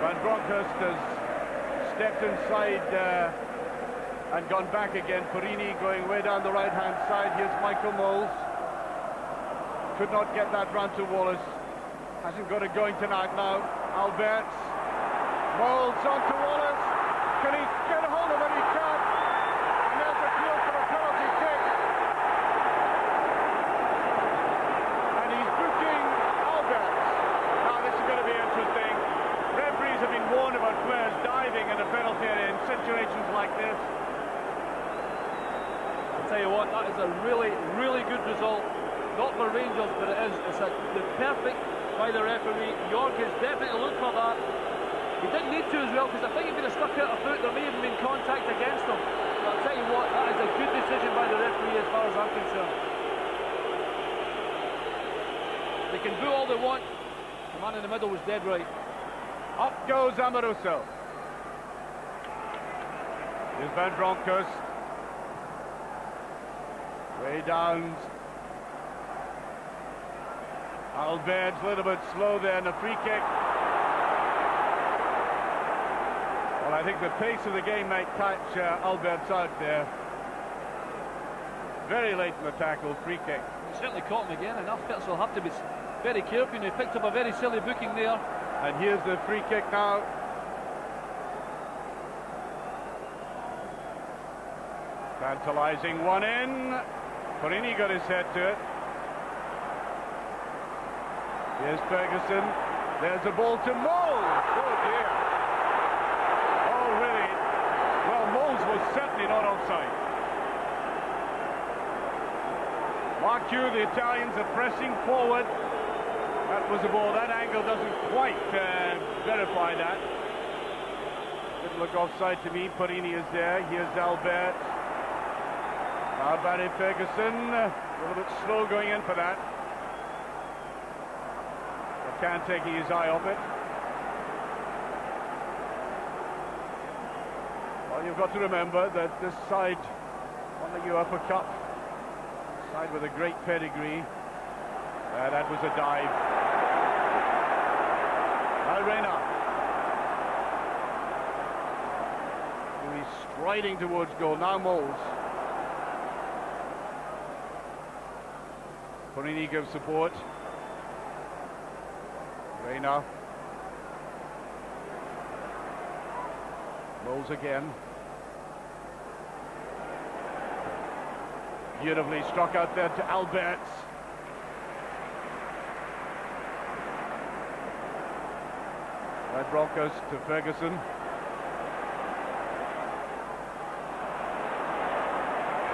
B: Van Bronckhorst has stepped inside and gone back again. Perini going way down the right-hand side. Here's Michael Moles. Could not get that run to Wallace. Hasn't got it going tonight now. Alberts. Moles on to Wallace. Can he get a hold of it? He can't. And there's a clear for a penalty kick. And he's booking Alberts. Now this is going to be interesting. Referees have been warned about players diving in a penalty area in situations like this.
A: I'll tell you what, that is a really, really good result. Not for Rangers, but it is. It's the perfect by the referee. York has definitely looked for that. He didn't need to as well, because I think if he'd have stuck out a foot, there may have been contact against him. But I'll tell you what, that is a good decision by the referee as far as I'm concerned. They can boo all they want. The man in the middle was dead right.
B: Up goes Amoruso. Here's Van Bronckhorst. Way down. Albert's a little bit slow there, and a free kick. Well, I think the pace of the game might catch Albert's out there. Very late in the tackle, free kick.
A: He certainly caught him again, and Albert's will have to be very careful. He picked up a very silly booking there.
B: And here's the free kick now. Tantalising one in. Perini got his head to it. Here's Ferguson. There's a ball to Moles. Oh dear. Oh really? Well, Moles was certainly not offside. Mark you, the Italians are pressing forward. That was a ball. That angle doesn't quite verify that. Didn't look offside to me. Perini is there. Here's Albert. Now Barry Ferguson. A little bit slow going in for that. McCann taking his eye off it. Well, you've got to remember that this side won the UEFA Cup. Side with a great pedigree. That was a dive. Reyna. He's striding towards goal. Now Moles. Perini gives support. Reyna. Moles again. Beautifully struck out there to Alberts. Red Broncos to Ferguson.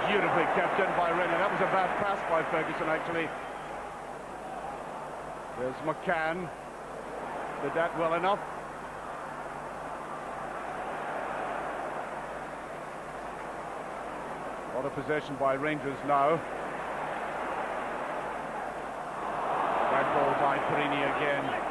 B: Beautifully kept in by Rennie. That was a bad pass by Ferguson, actually. There's McCann. Did that well enough. What a possession by Rangers now. Red ball by Perini again.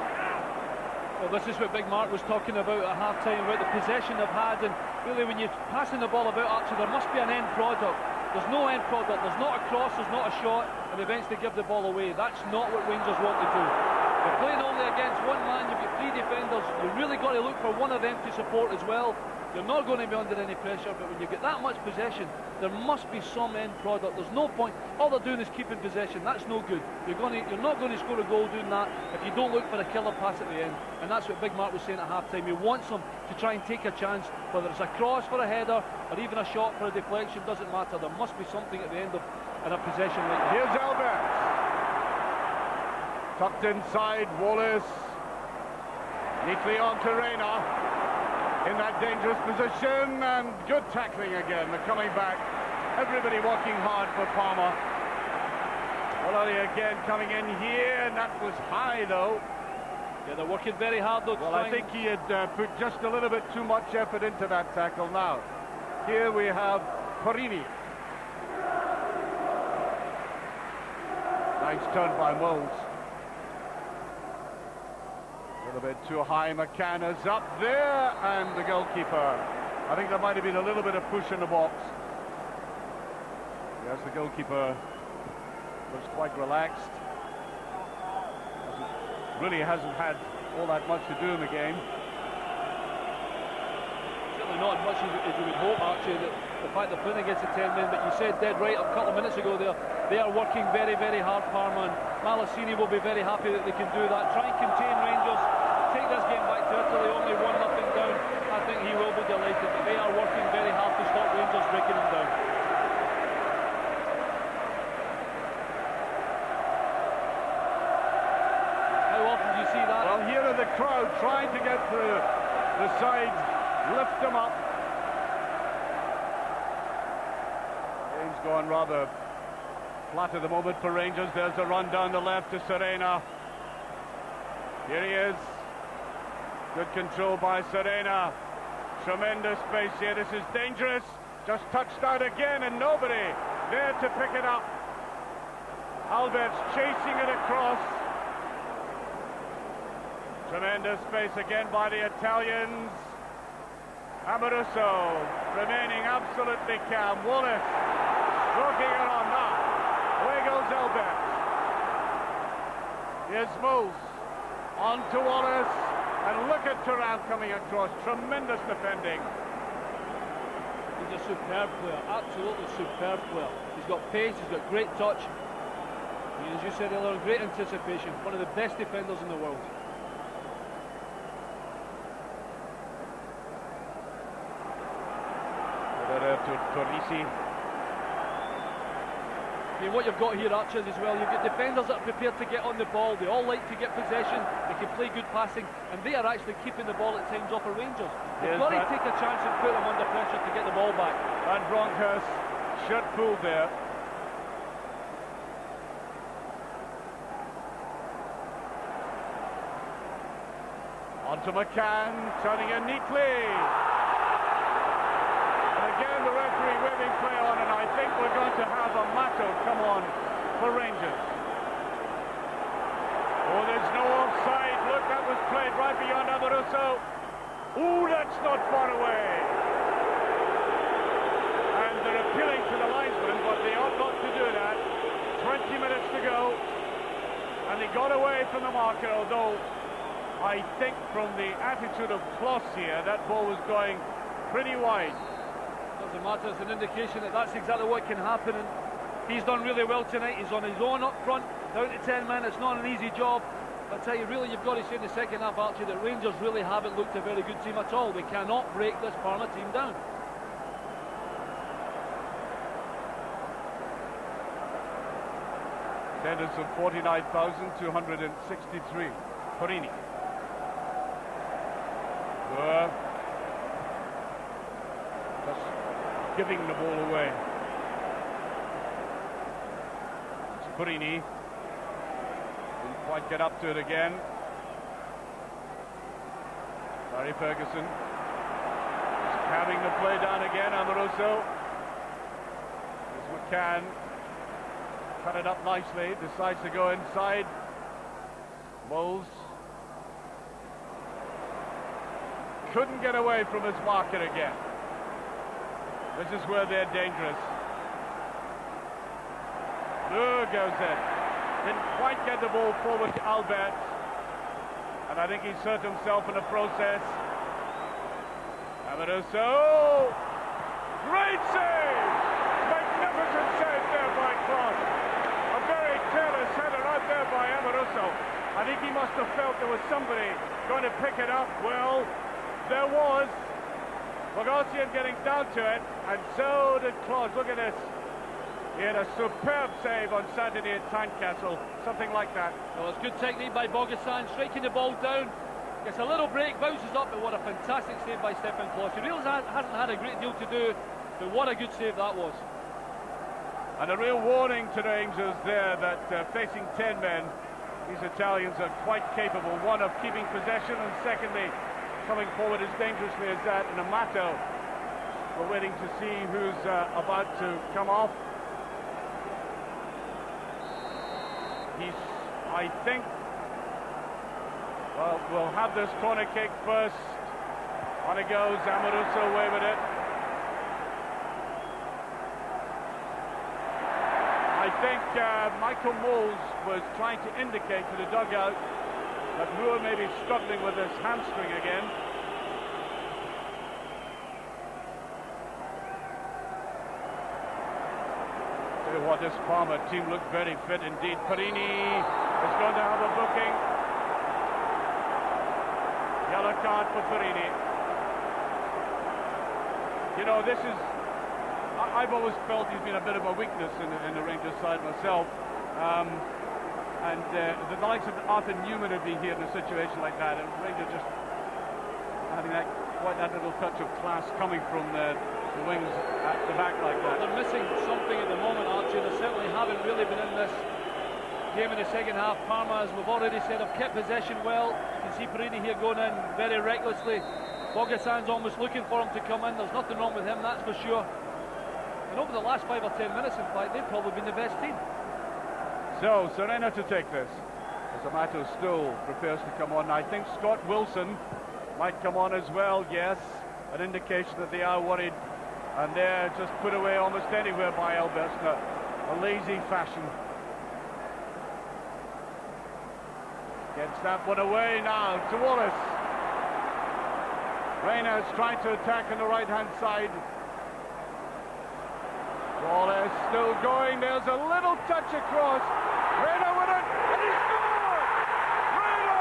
A: Well, this is what Big Mark was talking about at half-time, about the possession they've had, and really when you're passing the ball about, actually there must be an end product. There's no end product, there's not a cross, there's not a shot, and eventually give the ball away. That's not what Rangers want to do. They're playing only against one man, you've got three defenders, you've really got to look for one of them to support as well. You're not going to be under any pressure, but when you get that much possession, there must be some end product. There's no point. All they're doing is keeping possession. That's no good. You're not going to score a goal doing that if you don't look for a killer pass at the end. And that's what Big Mark was saying at half-time. He wants them to try and take a chance, whether it's a cross for a header or even a shot for a deflection, doesn't matter. There must be something at the end of a possession like that.
B: Here's Albert. Tucked inside, Wallace. Neatly on to Reyna. In that dangerous position, and good tackling again. They're coming back. Everybody working hard for Parma. Olali again coming in here, and that was high though.
A: Yeah, they're working very hard though.
B: Well, I think he had put just a little bit too much effort into that tackle now. Here we have Perini. Nice turn by Moles. A little bit too high. McCann is up there, and the goalkeeper. I think there might have been a little bit of push in the box. Yes, the goalkeeper was quite relaxed. Really hasn't had all that much to do in the game.
A: certainly not as much as you would hope, actually, that the fact they're playing against the 10 men. But you said dead right a couple of minutes ago there, they are working very, very hard, Parma, and Malassini will be very happy that they can do that. Try and contain Rangers, take this game back to Italy, only 1-0 down. I think he will be delighted, but they are working very hard to stop Rangers breaking them down. How often do you see that?
B: Well, here are the crowd trying to get the side, lift them up. Game's gone rather flat at the moment for Rangers. There's a run down the left to Serena. Here he is. Good control by Serena. Tremendous space here. This is dangerous. Just touched out again and nobody there to pick it up. Albert's chasing it across. Tremendous space again by the Italians. Amoruso remaining absolutely calm. Wallace stroking it on now. Away goes Albert. Here's Moles. On to Wallace. And look at Turan coming across. Tremendous defending.
A: He's a superb player. Absolutely superb player. He's got pace. He's got great touch. As you said earlier, great anticipation. One of the best defenders in the world.
B: Over to Torrisi.
A: I mean, what you've got here, Archers, as well, you've got defenders that are prepared to get on the ball. They all like to get possession. They can play good passing, and they are actually keeping the ball at times off of Rangers. They've got to take a chance and put them under pressure to get the ball back.
B: And Bronkhurst shirt pulled there. On to McCann, turning in neatly. And again the referee waving play on, and I think we're going to have a Mato come on for Rangers. Oh, there's no offside. Look, that was played right beyond Amoruso. Ooh, that's not far away. And they're appealing to the linesman, but they ought not to do that. 20 minutes to go. And they got away from the marker, although I think from the attitude of Kloss here, that ball was going pretty wide.
A: Doesn't matter, it's an indication that that's exactly what can happen, and he's done really well tonight. He's on his own up front, down to 10 men. It's not an easy job. I tell you, really, you've got to say in the second half, Archie, that Rangers really haven't looked a very good team at all. They cannot break this Parma team down.
B: Attendance of 49,263. Porini. Just giving the ball away. It's Porini. Didn't quite get up to it again. Barry Ferguson. Just having the play down again. Amoruso. There's McCann. Cut it up nicely. Decides to go inside. Moles. Couldn't get away from his marker again. This is where they're dangerous. There goes it. Didn't quite get the ball forward to Albert. And I think he's hurt himself in the process. Amoruso. Great save! Magnificent save there by Kloss. A very careless header out there by Amoruso. I think he must have felt there was somebody going to pick it up. Well, there was. Bogosian getting down to it, and so did Kloss. Look at this. He had a superb save on Saturday at Tynecastle, something like that.
A: Well, it's good technique by Bogosian, striking the ball down. Gets a little break, bounces up, but what a fantastic save by Stefan Kloss. He really hasn't had a great deal to do, but what a good save that was.
B: And a real warning to the Rangers there that facing 10 men, these Italians are quite capable, one, of keeping possession, and secondly, coming forward as dangerously as that. And Amato, we're waiting to see who's about to come off. He's, I think, well, we'll have this corner kick first. On it goes, Amoruso away with it. I think Michael Moles was trying to indicate to the dugout that Moore may be struggling with his hamstring again. to what this Parma team looked very fit indeed. Perini is going to have a booking. Yellow card for Perini. You know, this is... I've always felt he's been a bit of a weakness in the Rangers side myself. The likes of Arthur Newman would be here in a situation like that, and Rangers just having that little touch of class coming from the wings at the back like that.
A: They're missing something at the moment, Archie. They certainly haven't really been in this game in the second half. Parma, as we've already said, have kept possession well. You can see Perini here going in very recklessly. Bogasan's almost looking for him to come in. There's nothing wrong with him, that's for sure. And over the last 5 or 10 minutes, in fact, they've probably been the best team.
B: So, Serena to take this. As Amato still prepares to come on. I think Scott Wilson might come on as well, yes. An indication that they are worried. And they're just put away almost anywhere by Alberts in a lazy fashion. Gets that one away now to Wallace. Reina is trying to attack on the right-hand side. Wallace still going. There's a little touch across. Reina with it, and he scored! Reina!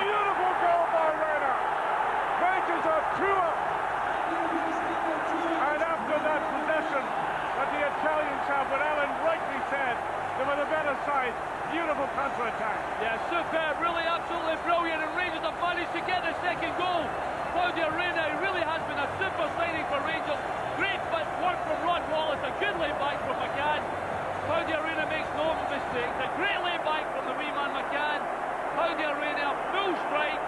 B: Beautiful goal by Reina. Rangers are 2-up. And after that possession that the Italians have, what Alan rightly said, they were the better side. Beautiful counter-attack. Yeah, superb, really absolutely brilliant, and Rangers have managed to get the second goal. Claudio Reina really has been a super signing for Rangers. Great work from Rod Wallace, a good lay-back from McCann. Claudio Reina makes no mistakes. A great lay-back from the wee man McCann. Claudio Reina, full strike,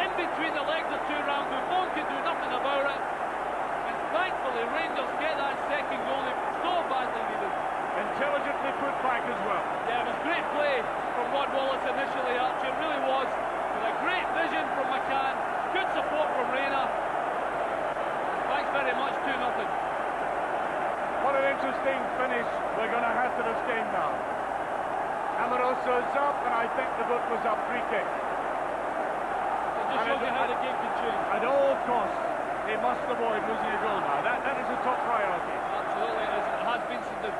B: in between the legs of two rounds. Buffon can do nothing about it. And thankfully, Rangers get that second goal. They so badly needed. Intelligently put back as well.
A: Yeah, it was great play from Rod Wallace initially, Archie. It really was. With a great vision from McCann. Good support from Reina. Thanks very much, 2-0.
B: What an interesting finish we're going to have to this game now. Amoroso's up, and I think the book was up, free kick.
A: It just shows you how the game can change.
B: At all costs, they must avoid losing a goal now. That is a top priority.
A: Absolutely, it is. It has been since the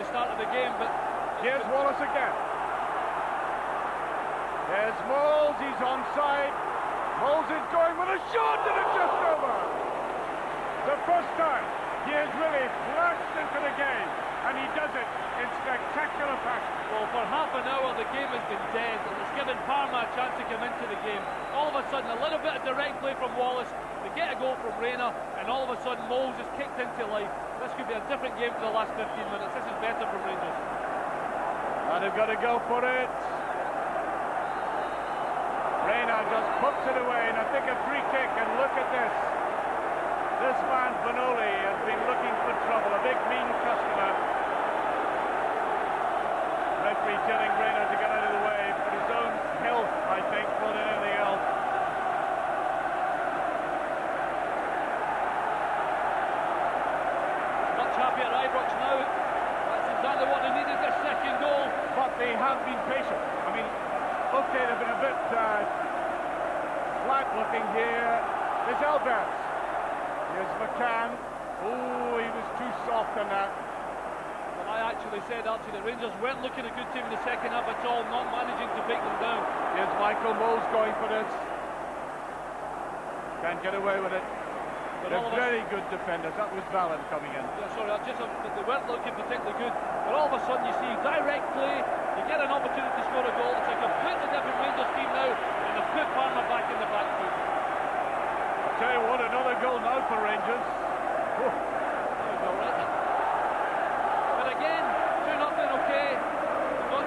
A: start of the game, but...
B: Here's Wallace again. There's Moles, he's onside. Moles is going with a shot, and it's just over. The first time he has really flashed into the game, and he does it in spectacular fashion.
A: Well, for half an hour the game has been dead, and it's given Parma a chance to come into the game. All of a sudden, a little bit of direct play from Wallace to get a goal from Reina, and all of a sudden Moles is kicked into life. This could be a different game for the last 15 minutes. This is better for Rangers.
B: And they've got to go for it. Reina just puts it away, and I think a free kick, and look at this. This man, Vanoli, has been looking for trouble, a big mean customer. Referee telling Reina to get out of the way for his own health, I think, more than anything else.
A: Much happier Ibrox now. That's exactly what they needed, their second goal.
B: But they have been patient. I mean, okay, they've been a bit flat looking here. There's Alberts. Here's McCann. Oh, he was too soft on that.
A: Well, I actually said, Archie, the Rangers weren't looking a good team in the second half at all, not managing to break them down.
B: Here's Michael Moles going for this. Can't get away with it. They're very good defenders. That was Valen coming in.
A: Yeah, sorry, they weren't looking particularly good. But all of a sudden you see direct play, you get an opportunity to score a goal. It's a completely different Rangers team now, and they've put Parma back in the back foot.
B: I'll tell you what, another goal now for Rangers. Oh.
A: But again, 2-0, okay.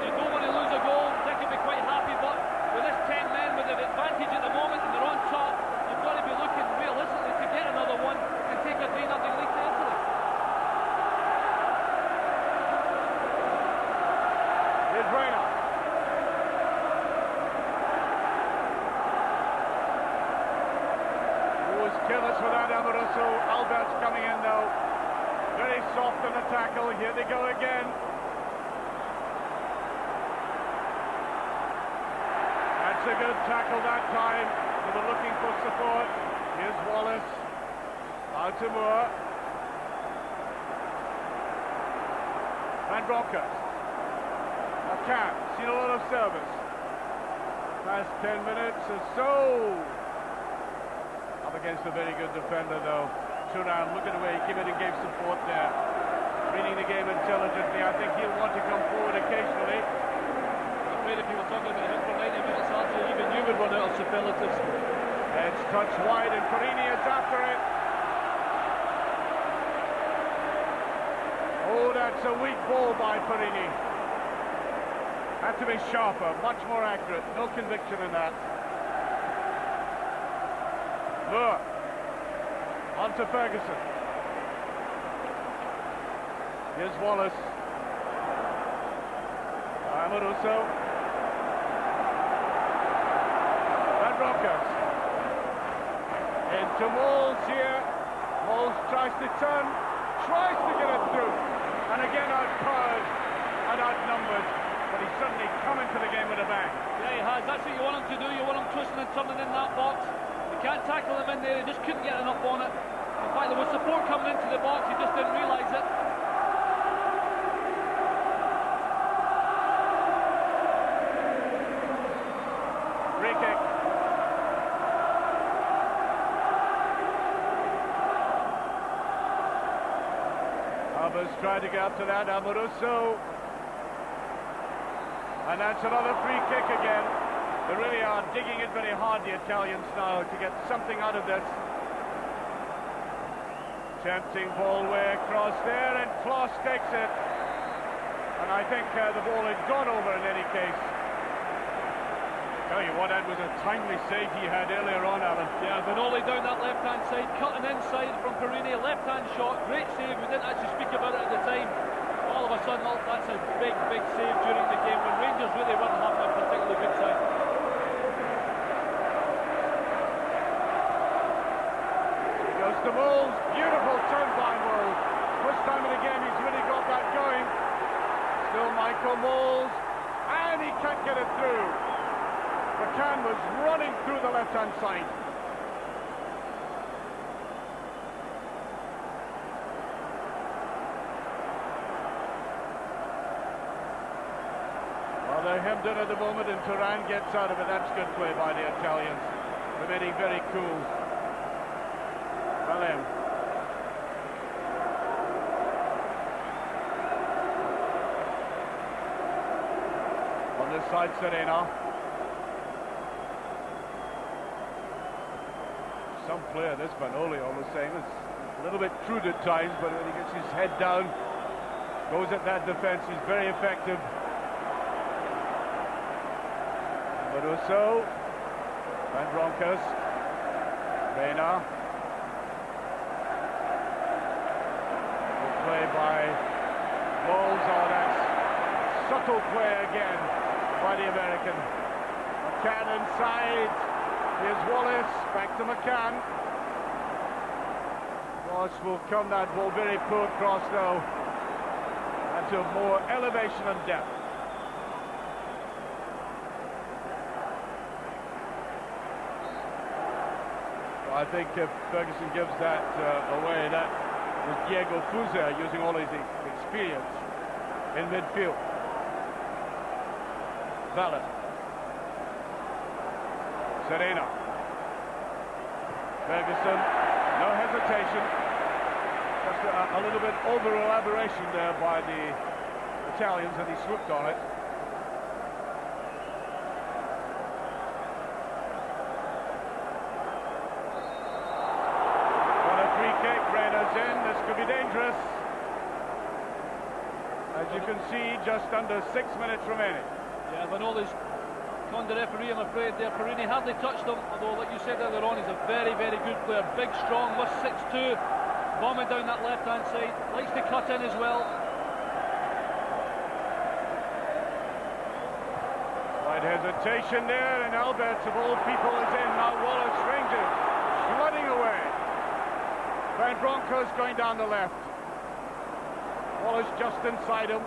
A: You don't want to lose a goal. They can be quite happy, but with this 10 men with the advantage at the moment and they're on top, you've got to be looking realistically to get another one and take a 3-0 lead to Italy.
B: Here's Reina. Careless with that, Amoroso. Albert's coming in now. Very soft on the tackle. Here they go again. That's a good tackle that time. They were looking for support. Here's Wallace. Out to Moore. Van Bronckhorst. McCann, seen a lot of service. Past 10 minutes or so. Up against a very good defender though. Turan, look at the way he came in and gave support there. Reading the game intelligently. I think he'll want to come forward occasionally.
A: I'm afraid if you were talking about him for 90 minutes, Archie, even you would run out of superlatives.
B: It's touched wide and Perini is after it. Oh, that's a weak ball by Perini. Had to be sharper, much more accurate. No conviction in that. Moore. On to Ferguson. Here's Wallace. Amoruso. Van Bronckhorst. Into Moles here. Moles tries to turn, tries to get it through. And again outpowered and outnumbered. But he's suddenly come into the game with a bang.
A: Yeah, he has. That's what you want him to do. You want him twisting and turning in that box. You can't tackle him in there. He just couldn't get enough on it. In fact, there was support coming into the box. He just didn't realise it.
B: Free kick. Alba's tried to get up to that. Amoruso. And that's another free kick again. They really are digging it very hard, the Italians now, to get something out of this. Tempting ball way across there, and Kloss takes it. And I think the ball had gone over in any case. Tell you what, that was a timely save he had earlier on, Alan.
A: Yeah, Vanoli down that left-hand side, cutting inside from Perini, left-hand shot, great save. We didn't actually speak about it at the time. All of a sudden, that's a big, big save during the game when Rangers really weren't having a particularly good time.
B: Goes to Moles, beautiful turn by Moles. First time in the game he's really got that going. Still Michael Moles, and he can't get it through. McCann was running through the left-hand side. Well, they're hemmed in at the moment, and Turan gets out of it. That's good play by the Italians, remaining very cool. Well, on this side, Serena. Some player, this Vanoli, all the same, is a little bit crude at times, but when he gets his head down, goes at that defense, he's very effective. Amoruso, Van Bronckhorst, Reina. Good play by Moles. Oh, that's subtle play again by the American. McCann inside. Here's Wallace, back to McCann. Ross will come that ball, very poor cross though. And to more elevation and depth. Well, I think if Ferguson gives that away, that was Diego Fuser using all his experience in midfield. Valid. Serena. Ferguson, no hesitation. Just a little bit over-elaboration there by the Italians, and he swooped on it. What a free kick, Reina's in. This could be dangerous. As you can see, just under 6 minutes remaining.
A: Yeah, Vanoli's on the referee, I'm afraid there. Perini hardly touched him, although like you said earlier on, he's a very, very good player. Big, strong, was 6'2", bombing down that left-hand side. Likes to cut in as well.
B: Slight hesitation there, and Alberts of all people is in. Now Wallace Rangers flooding away. Van Bronckhorst going down the left. Wallace just inside him.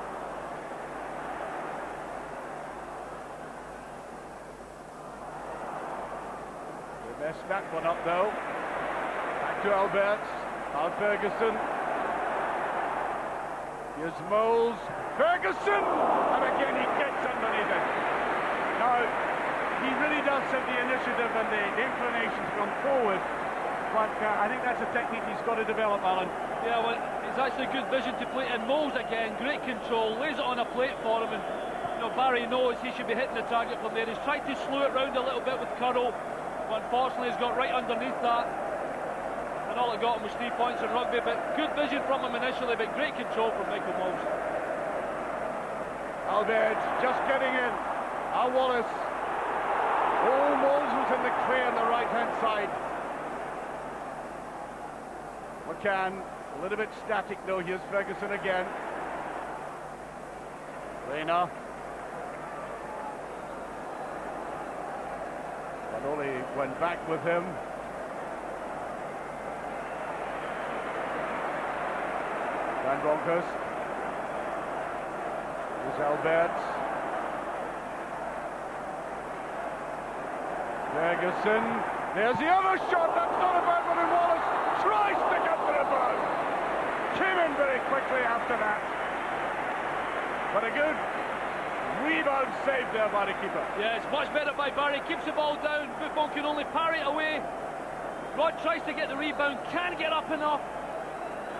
B: Messed that one up though. Back to Alberts. Now Ferguson. Here's Moles, Ferguson, and again he gets underneath it. Now, he really does have the initiative and the inclination to come forward, but I think that's a technique he's got to develop, Alan.
A: Yeah, well, it's actually good vision to play, and Moles again, great control, lays it on a plate for him, and you know, Barry knows he should be hitting the target from there. He's tried to slow it round a little bit with Curl, but unfortunately he's got right underneath that, and all it got him was 3 points in rugby, but good vision from him initially, but great control from Michael Moles.
B: Albert just getting in. Al Wallace. Oh, Moles was in the clear on the right-hand side. McCann, a little bit static though. Here's Ferguson again. Reina. Manoli went back with him. Van Bronckhorst. Here's Albert. Ferguson. There's the other shot. That's not a bad one. And Wallace tries to get to the ball. Came in very quickly after that. But a good rebound save there by the keeper.
A: Yeah, it's much better by Barry. Keeps the ball down. Buffon can only parry it away. Rod tries to get the rebound. Can't get up enough.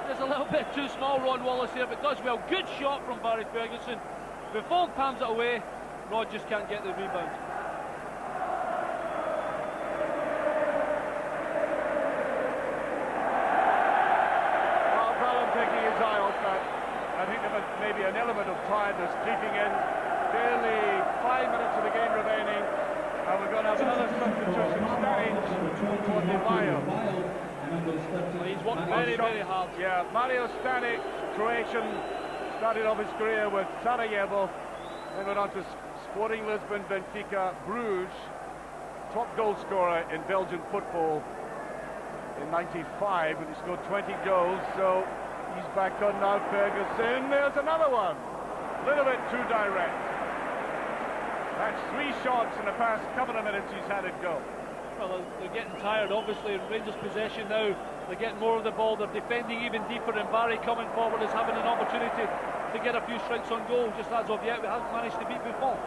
A: There's a little bit too small, Ron Wallace here, but does well. Good shot from Barry Ferguson. Buffon palms it away. Rod just can't get the rebound.
B: I think there was maybe an element of tiredness creeping in. Barely 5 minutes of the game remaining, and we're going to have another substitution. Stanic for DeVayo.
A: He's worked very, very hard.
B: Yeah, Mario Stanic, Croatian, started off his career with Sarajevo, then went on to Sporting Lisbon, Benfica, Bruges, top goal scorer in Belgian football in '95 when he scored 20 goals. So he's back on now, Ferguson. There's another one. A little bit too direct. That's 3 shots in the past couple of minutes he's had it go.
A: Well, they're getting tired, obviously. Rangers possession now. They're getting more of the ball. They're defending even deeper, and Barry coming forward is having an opportunity to get a few strikes on goal. Just as of yet, we haven't managed to beat Buffon.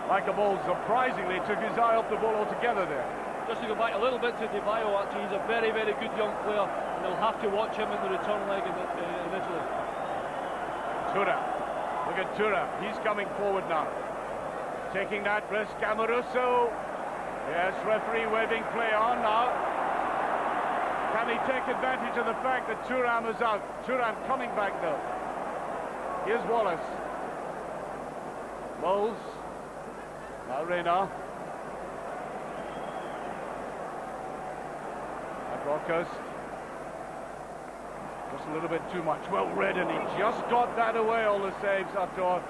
B: Michael Ball surprisingly took his eye off the ball altogether there.
A: Just to go back a little bit to DeVayo, actually, he's a very, very good young player, and they'll have to watch him in the return leg in Italy.
B: Tura, look at Tura, he's coming forward now. Taking that risk, Amoruso. Yes, referee waving play on now. Can he take advantage of the fact that Thuram is out? Thuram coming back though. Here's Wallace. Moles. Now Reina. Broncos. Just a little bit too much. Well read, and he just got that away, all the saves after all.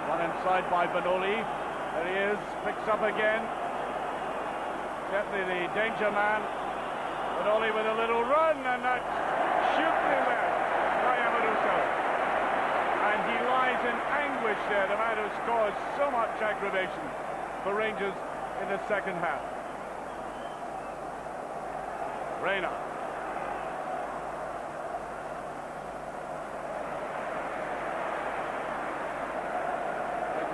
B: One inside by Banoli. There he is. Picks up again. Definitely the danger man. Banoli with a little run, and that's shooting there by Amoruso. And he lies in anguish there, the man who's caused so much aggravation for Rangers in the second half. Reina.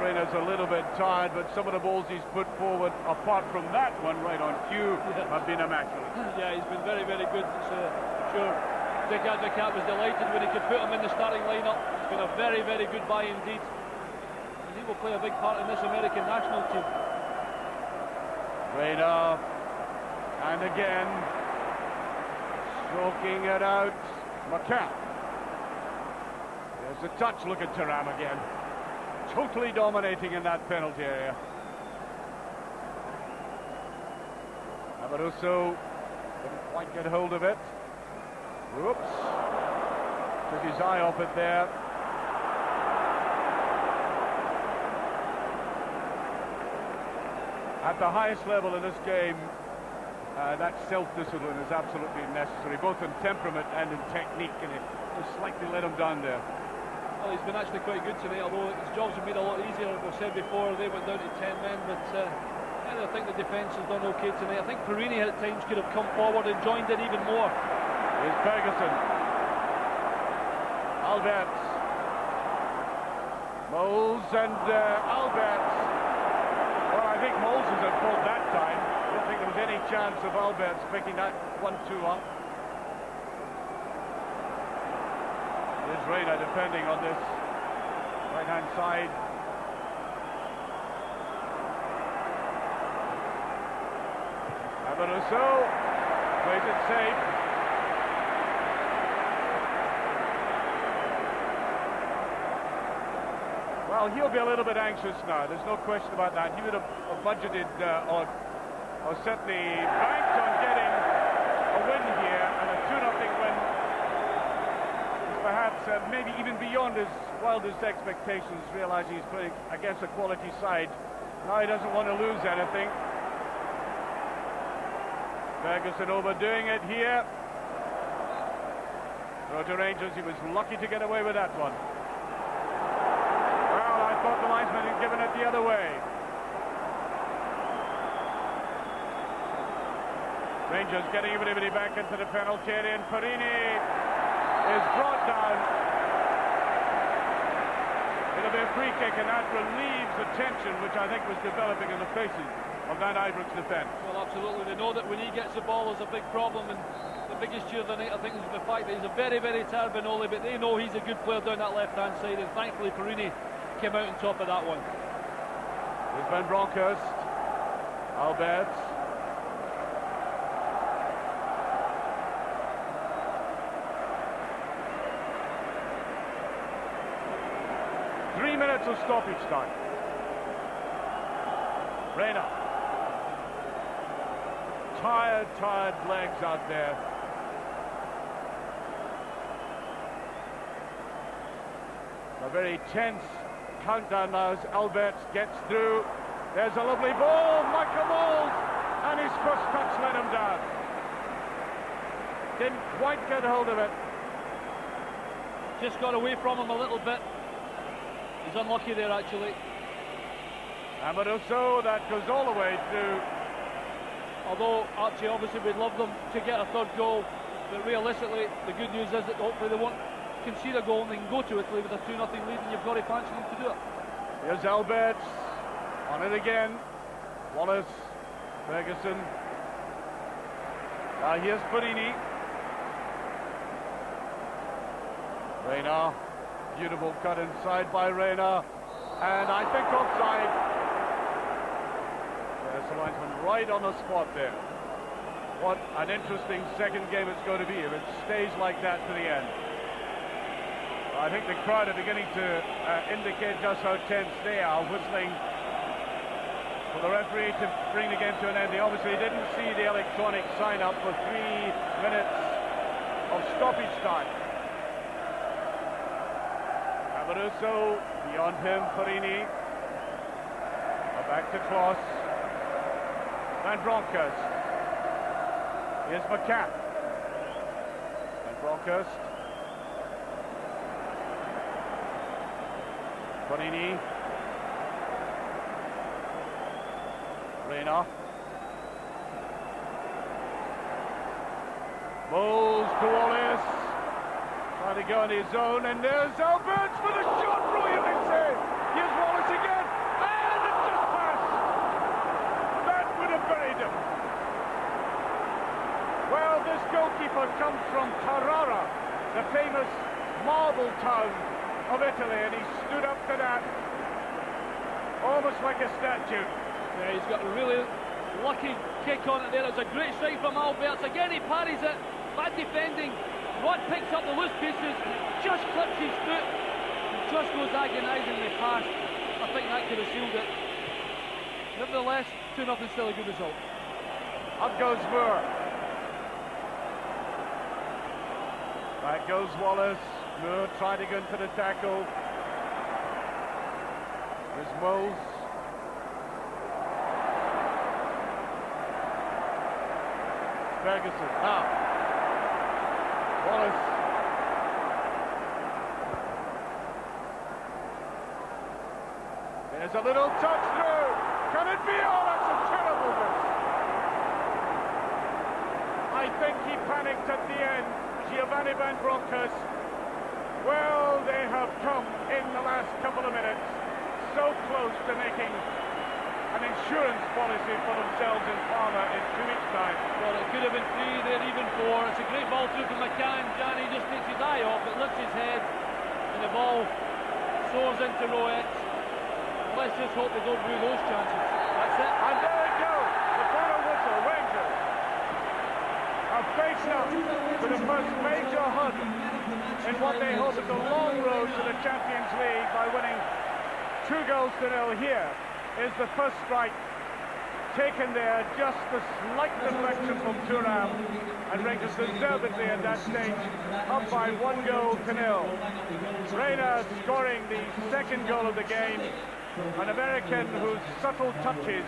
B: Reina's a little bit tired, but some of the balls he's put forward, apart from that one right on cue, have been immaculate.
A: Yeah, he's been very, very good. Sure, Dick Advocat was delighted when he could put him in the starting lineup. It's been a very, very good buy indeed. And he will play a big part in this American national team.
B: Reina, and again, stroking it out, McCann. There's a touch, look at Thuram again. Totally dominating in that penalty area. Amoruso couldn't quite get hold of it. Whoops. Took his eye off it there. At the highest level in this game, that self-discipline is absolutely necessary, both in temperament and in technique, and it just slightly let him down there.
A: Well, he's been actually quite good tonight, although his jobs have made a lot easier. As I said before, they went down to 10 men, but I think the defence has done okay tonight. I think Perini at times could have come forward and joined in even more.
B: Here's Ferguson. Alberts. Moles and Alberts. Well, I think Moles was at fault that time. I don't think there was any chance of Alberts picking that 1-2 up. Here's Reina defending on this right-hand side. Abaruso plays it safe. Well, he'll be a little bit anxious now. There's no question about that. He would have budgeted or certainly banked on getting a win here, and a 2-0 win is perhaps maybe even beyond his wildest expectations, realizing he's playing against a quality side. Now he doesn't want to lose anything. Ferguson overdoing it here. Throw to Rangers, he was lucky to get away with that one. Well, I thought the linesman had given it the other way. Rangers getting everybody back into the penalty area, and Perini is brought down. It'll be a free kick, and that relieves the tension which I think was developing in the faces of that Ibrox defence.
A: Well, absolutely. They know that when he gets the ball, there's a big problem, and the biggest cheer of the night, I think, is the fact that he's a very, very tired Benoli, but they know he's a good player down that left-hand side, and thankfully Perini came out on top of that one.
B: Here's Van Bronckhorst. Alberts. Three minutes of stoppage time. Reina. Tired legs out there. A very tense countdown now as Alberts gets through. There's a lovely ball, Michael Moles, and his first touch let him down. Didn't quite get hold of it.
A: Just got away from him a little bit. He's unlucky there, actually.
B: Amoruso, that goes all the way through.
A: Although, Archie, obviously we'd love them to get a third goal, but realistically, the good news is that hopefully they won't concede a goal and they can go to Italy with a 2-0 lead, and you've got to fancy them to do it.
B: Here's Alberts, on it again. Wallace, Ferguson. Here's Perini. Reina, beautiful cut inside by Reina, and I think offside. There's the linesman right on the spot there. What an interesting second game it's going to be if it stays like that to the end. I think the crowd are beginning to indicate just how tense they are, whistling for the referee to bring the game to an end. They obviously didn't see the electronic sign up for 3 minutes of stoppage time. Amoruso, beyond him, Perini. Back to Kloss. Van Bronckhorst. Here's McCann. Van Bronckhorst. Perini. Reina. Moles to Wallace. Trying to go in his zone, and there's Alberts for the shot. Brilliantly saved. Here's Wallace again. And it just passed. That would have buried him. Well, this goalkeeper comes from Carrara, the famous marble town of Italy, and he stood up to that almost like a statue.
A: Yeah, he's got a really lucky kick on it there. It's a great strike from Alberts. Again, he parries it. Bad defending. Rod picks up the loose pieces, just clips his foot, and just goes agonisingly past. I think that could have sealed it. Nevertheless, 2-0 still a good result.
B: Up goes Moore. Back goes Wallace. Moore trying to go into the tackle. There's Moles. Ferguson. Now. Wallace. There's a little touch through. Can it be? Oh, that's a terrible miss. I think he panicked at the end Gianni Van Bronckhorst. Well, they have come in the last couple of minutes, so close to making an insurance policy for themselves in Parma in 2 weeks' time.
A: Well, it could have been 3 there, even 4. It's a great ball through from McCann. Gianni just takes his eye off it, lifts his head, and the ball soars into row X. Let's just hope they don't rue those chances. That's it.
B: And there it goes. The final whistle. Rangers are facing up to the first major hurdle in what they hope is a long road to the Champions League by winning 2-0 here. Is the first strike taken there, just a slight deflection from Thuram, and Rangers deservedly at that stage up by 1-0. Reina scoring the second goal of the game, an American whose subtle touches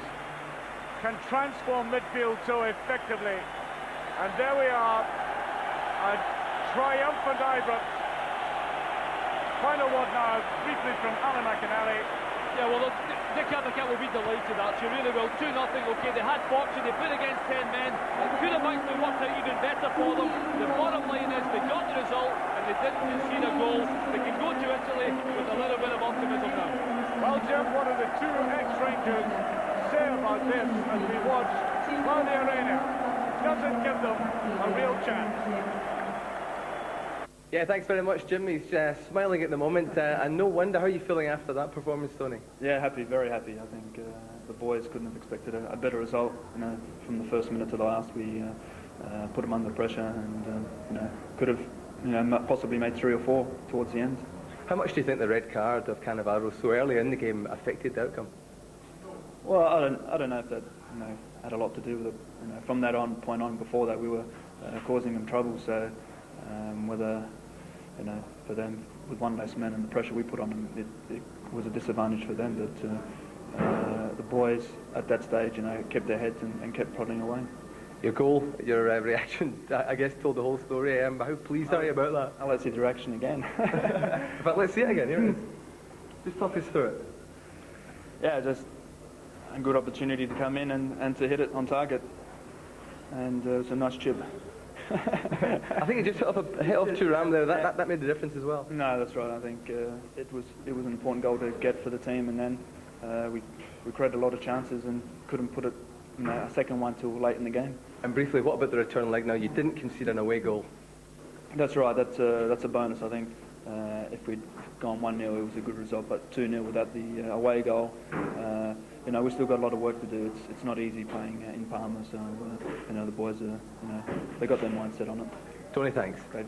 B: can transform midfield so effectively. And there we are, a triumphant Ibrox. Final word now, briefly from Alan McInally.
A: Yeah, well, Dick Advocat will be delighted, actually, really will. 2-0, okay, they had fortune, they played against 10 men. It could have actually worked out even better for them. The bottom line is they got the result and they didn't concede a goal. They can go to Italy with a little bit of optimism now.
B: Well, Jim, what do the two ex-Rangers say about this as we watch while the arena doesn't give them a real chance?
D: Yeah, thanks very much, Jim. He's smiling at the moment, and no wonder. How are you feeling after that performance, Tony?
E: Yeah, happy, very happy. I think the boys couldn't have expected a better result. You know, from the first minute to the last, we put them under pressure, and you know, could have possibly made 3 or 4 towards the end.
D: How much do you think the red card of Cannavaro so early in the game affected the outcome?
E: Well, I don't know if that had a lot to do with it. You know, from that point on, before that, we were causing them trouble. So whether for them with one less man and the pressure we put on them, it was a disadvantage for them. But the boys at that stage, kept their heads and kept prodding away.
D: Your goal, your reaction, I guess, told the whole story. How pleased are you about that?
E: I'll let you see the reaction again.
D: But let's see it again. Here it is. Just talk us through it.
E: Yeah, just a good opportunity to come in and to hit it on target. And it's a nice chip.
D: I think it just hit off Thuram there. That made the difference as well.
E: No, that's right. I think it was an important goal to get for the team, and then we created a lot of chances and couldn't put it a second one till late in the game.
D: And briefly, what about the return leg now? You didn't concede an away goal.
E: That's right. That's a bonus. I think if we'd gone 1-0, it was a good result. But 2-0 without the away goal, we've still got a lot of work to do. It's not easy playing in Parma. So the boys are they got their mindset on it.
D: Tony, thanks.
E: Great.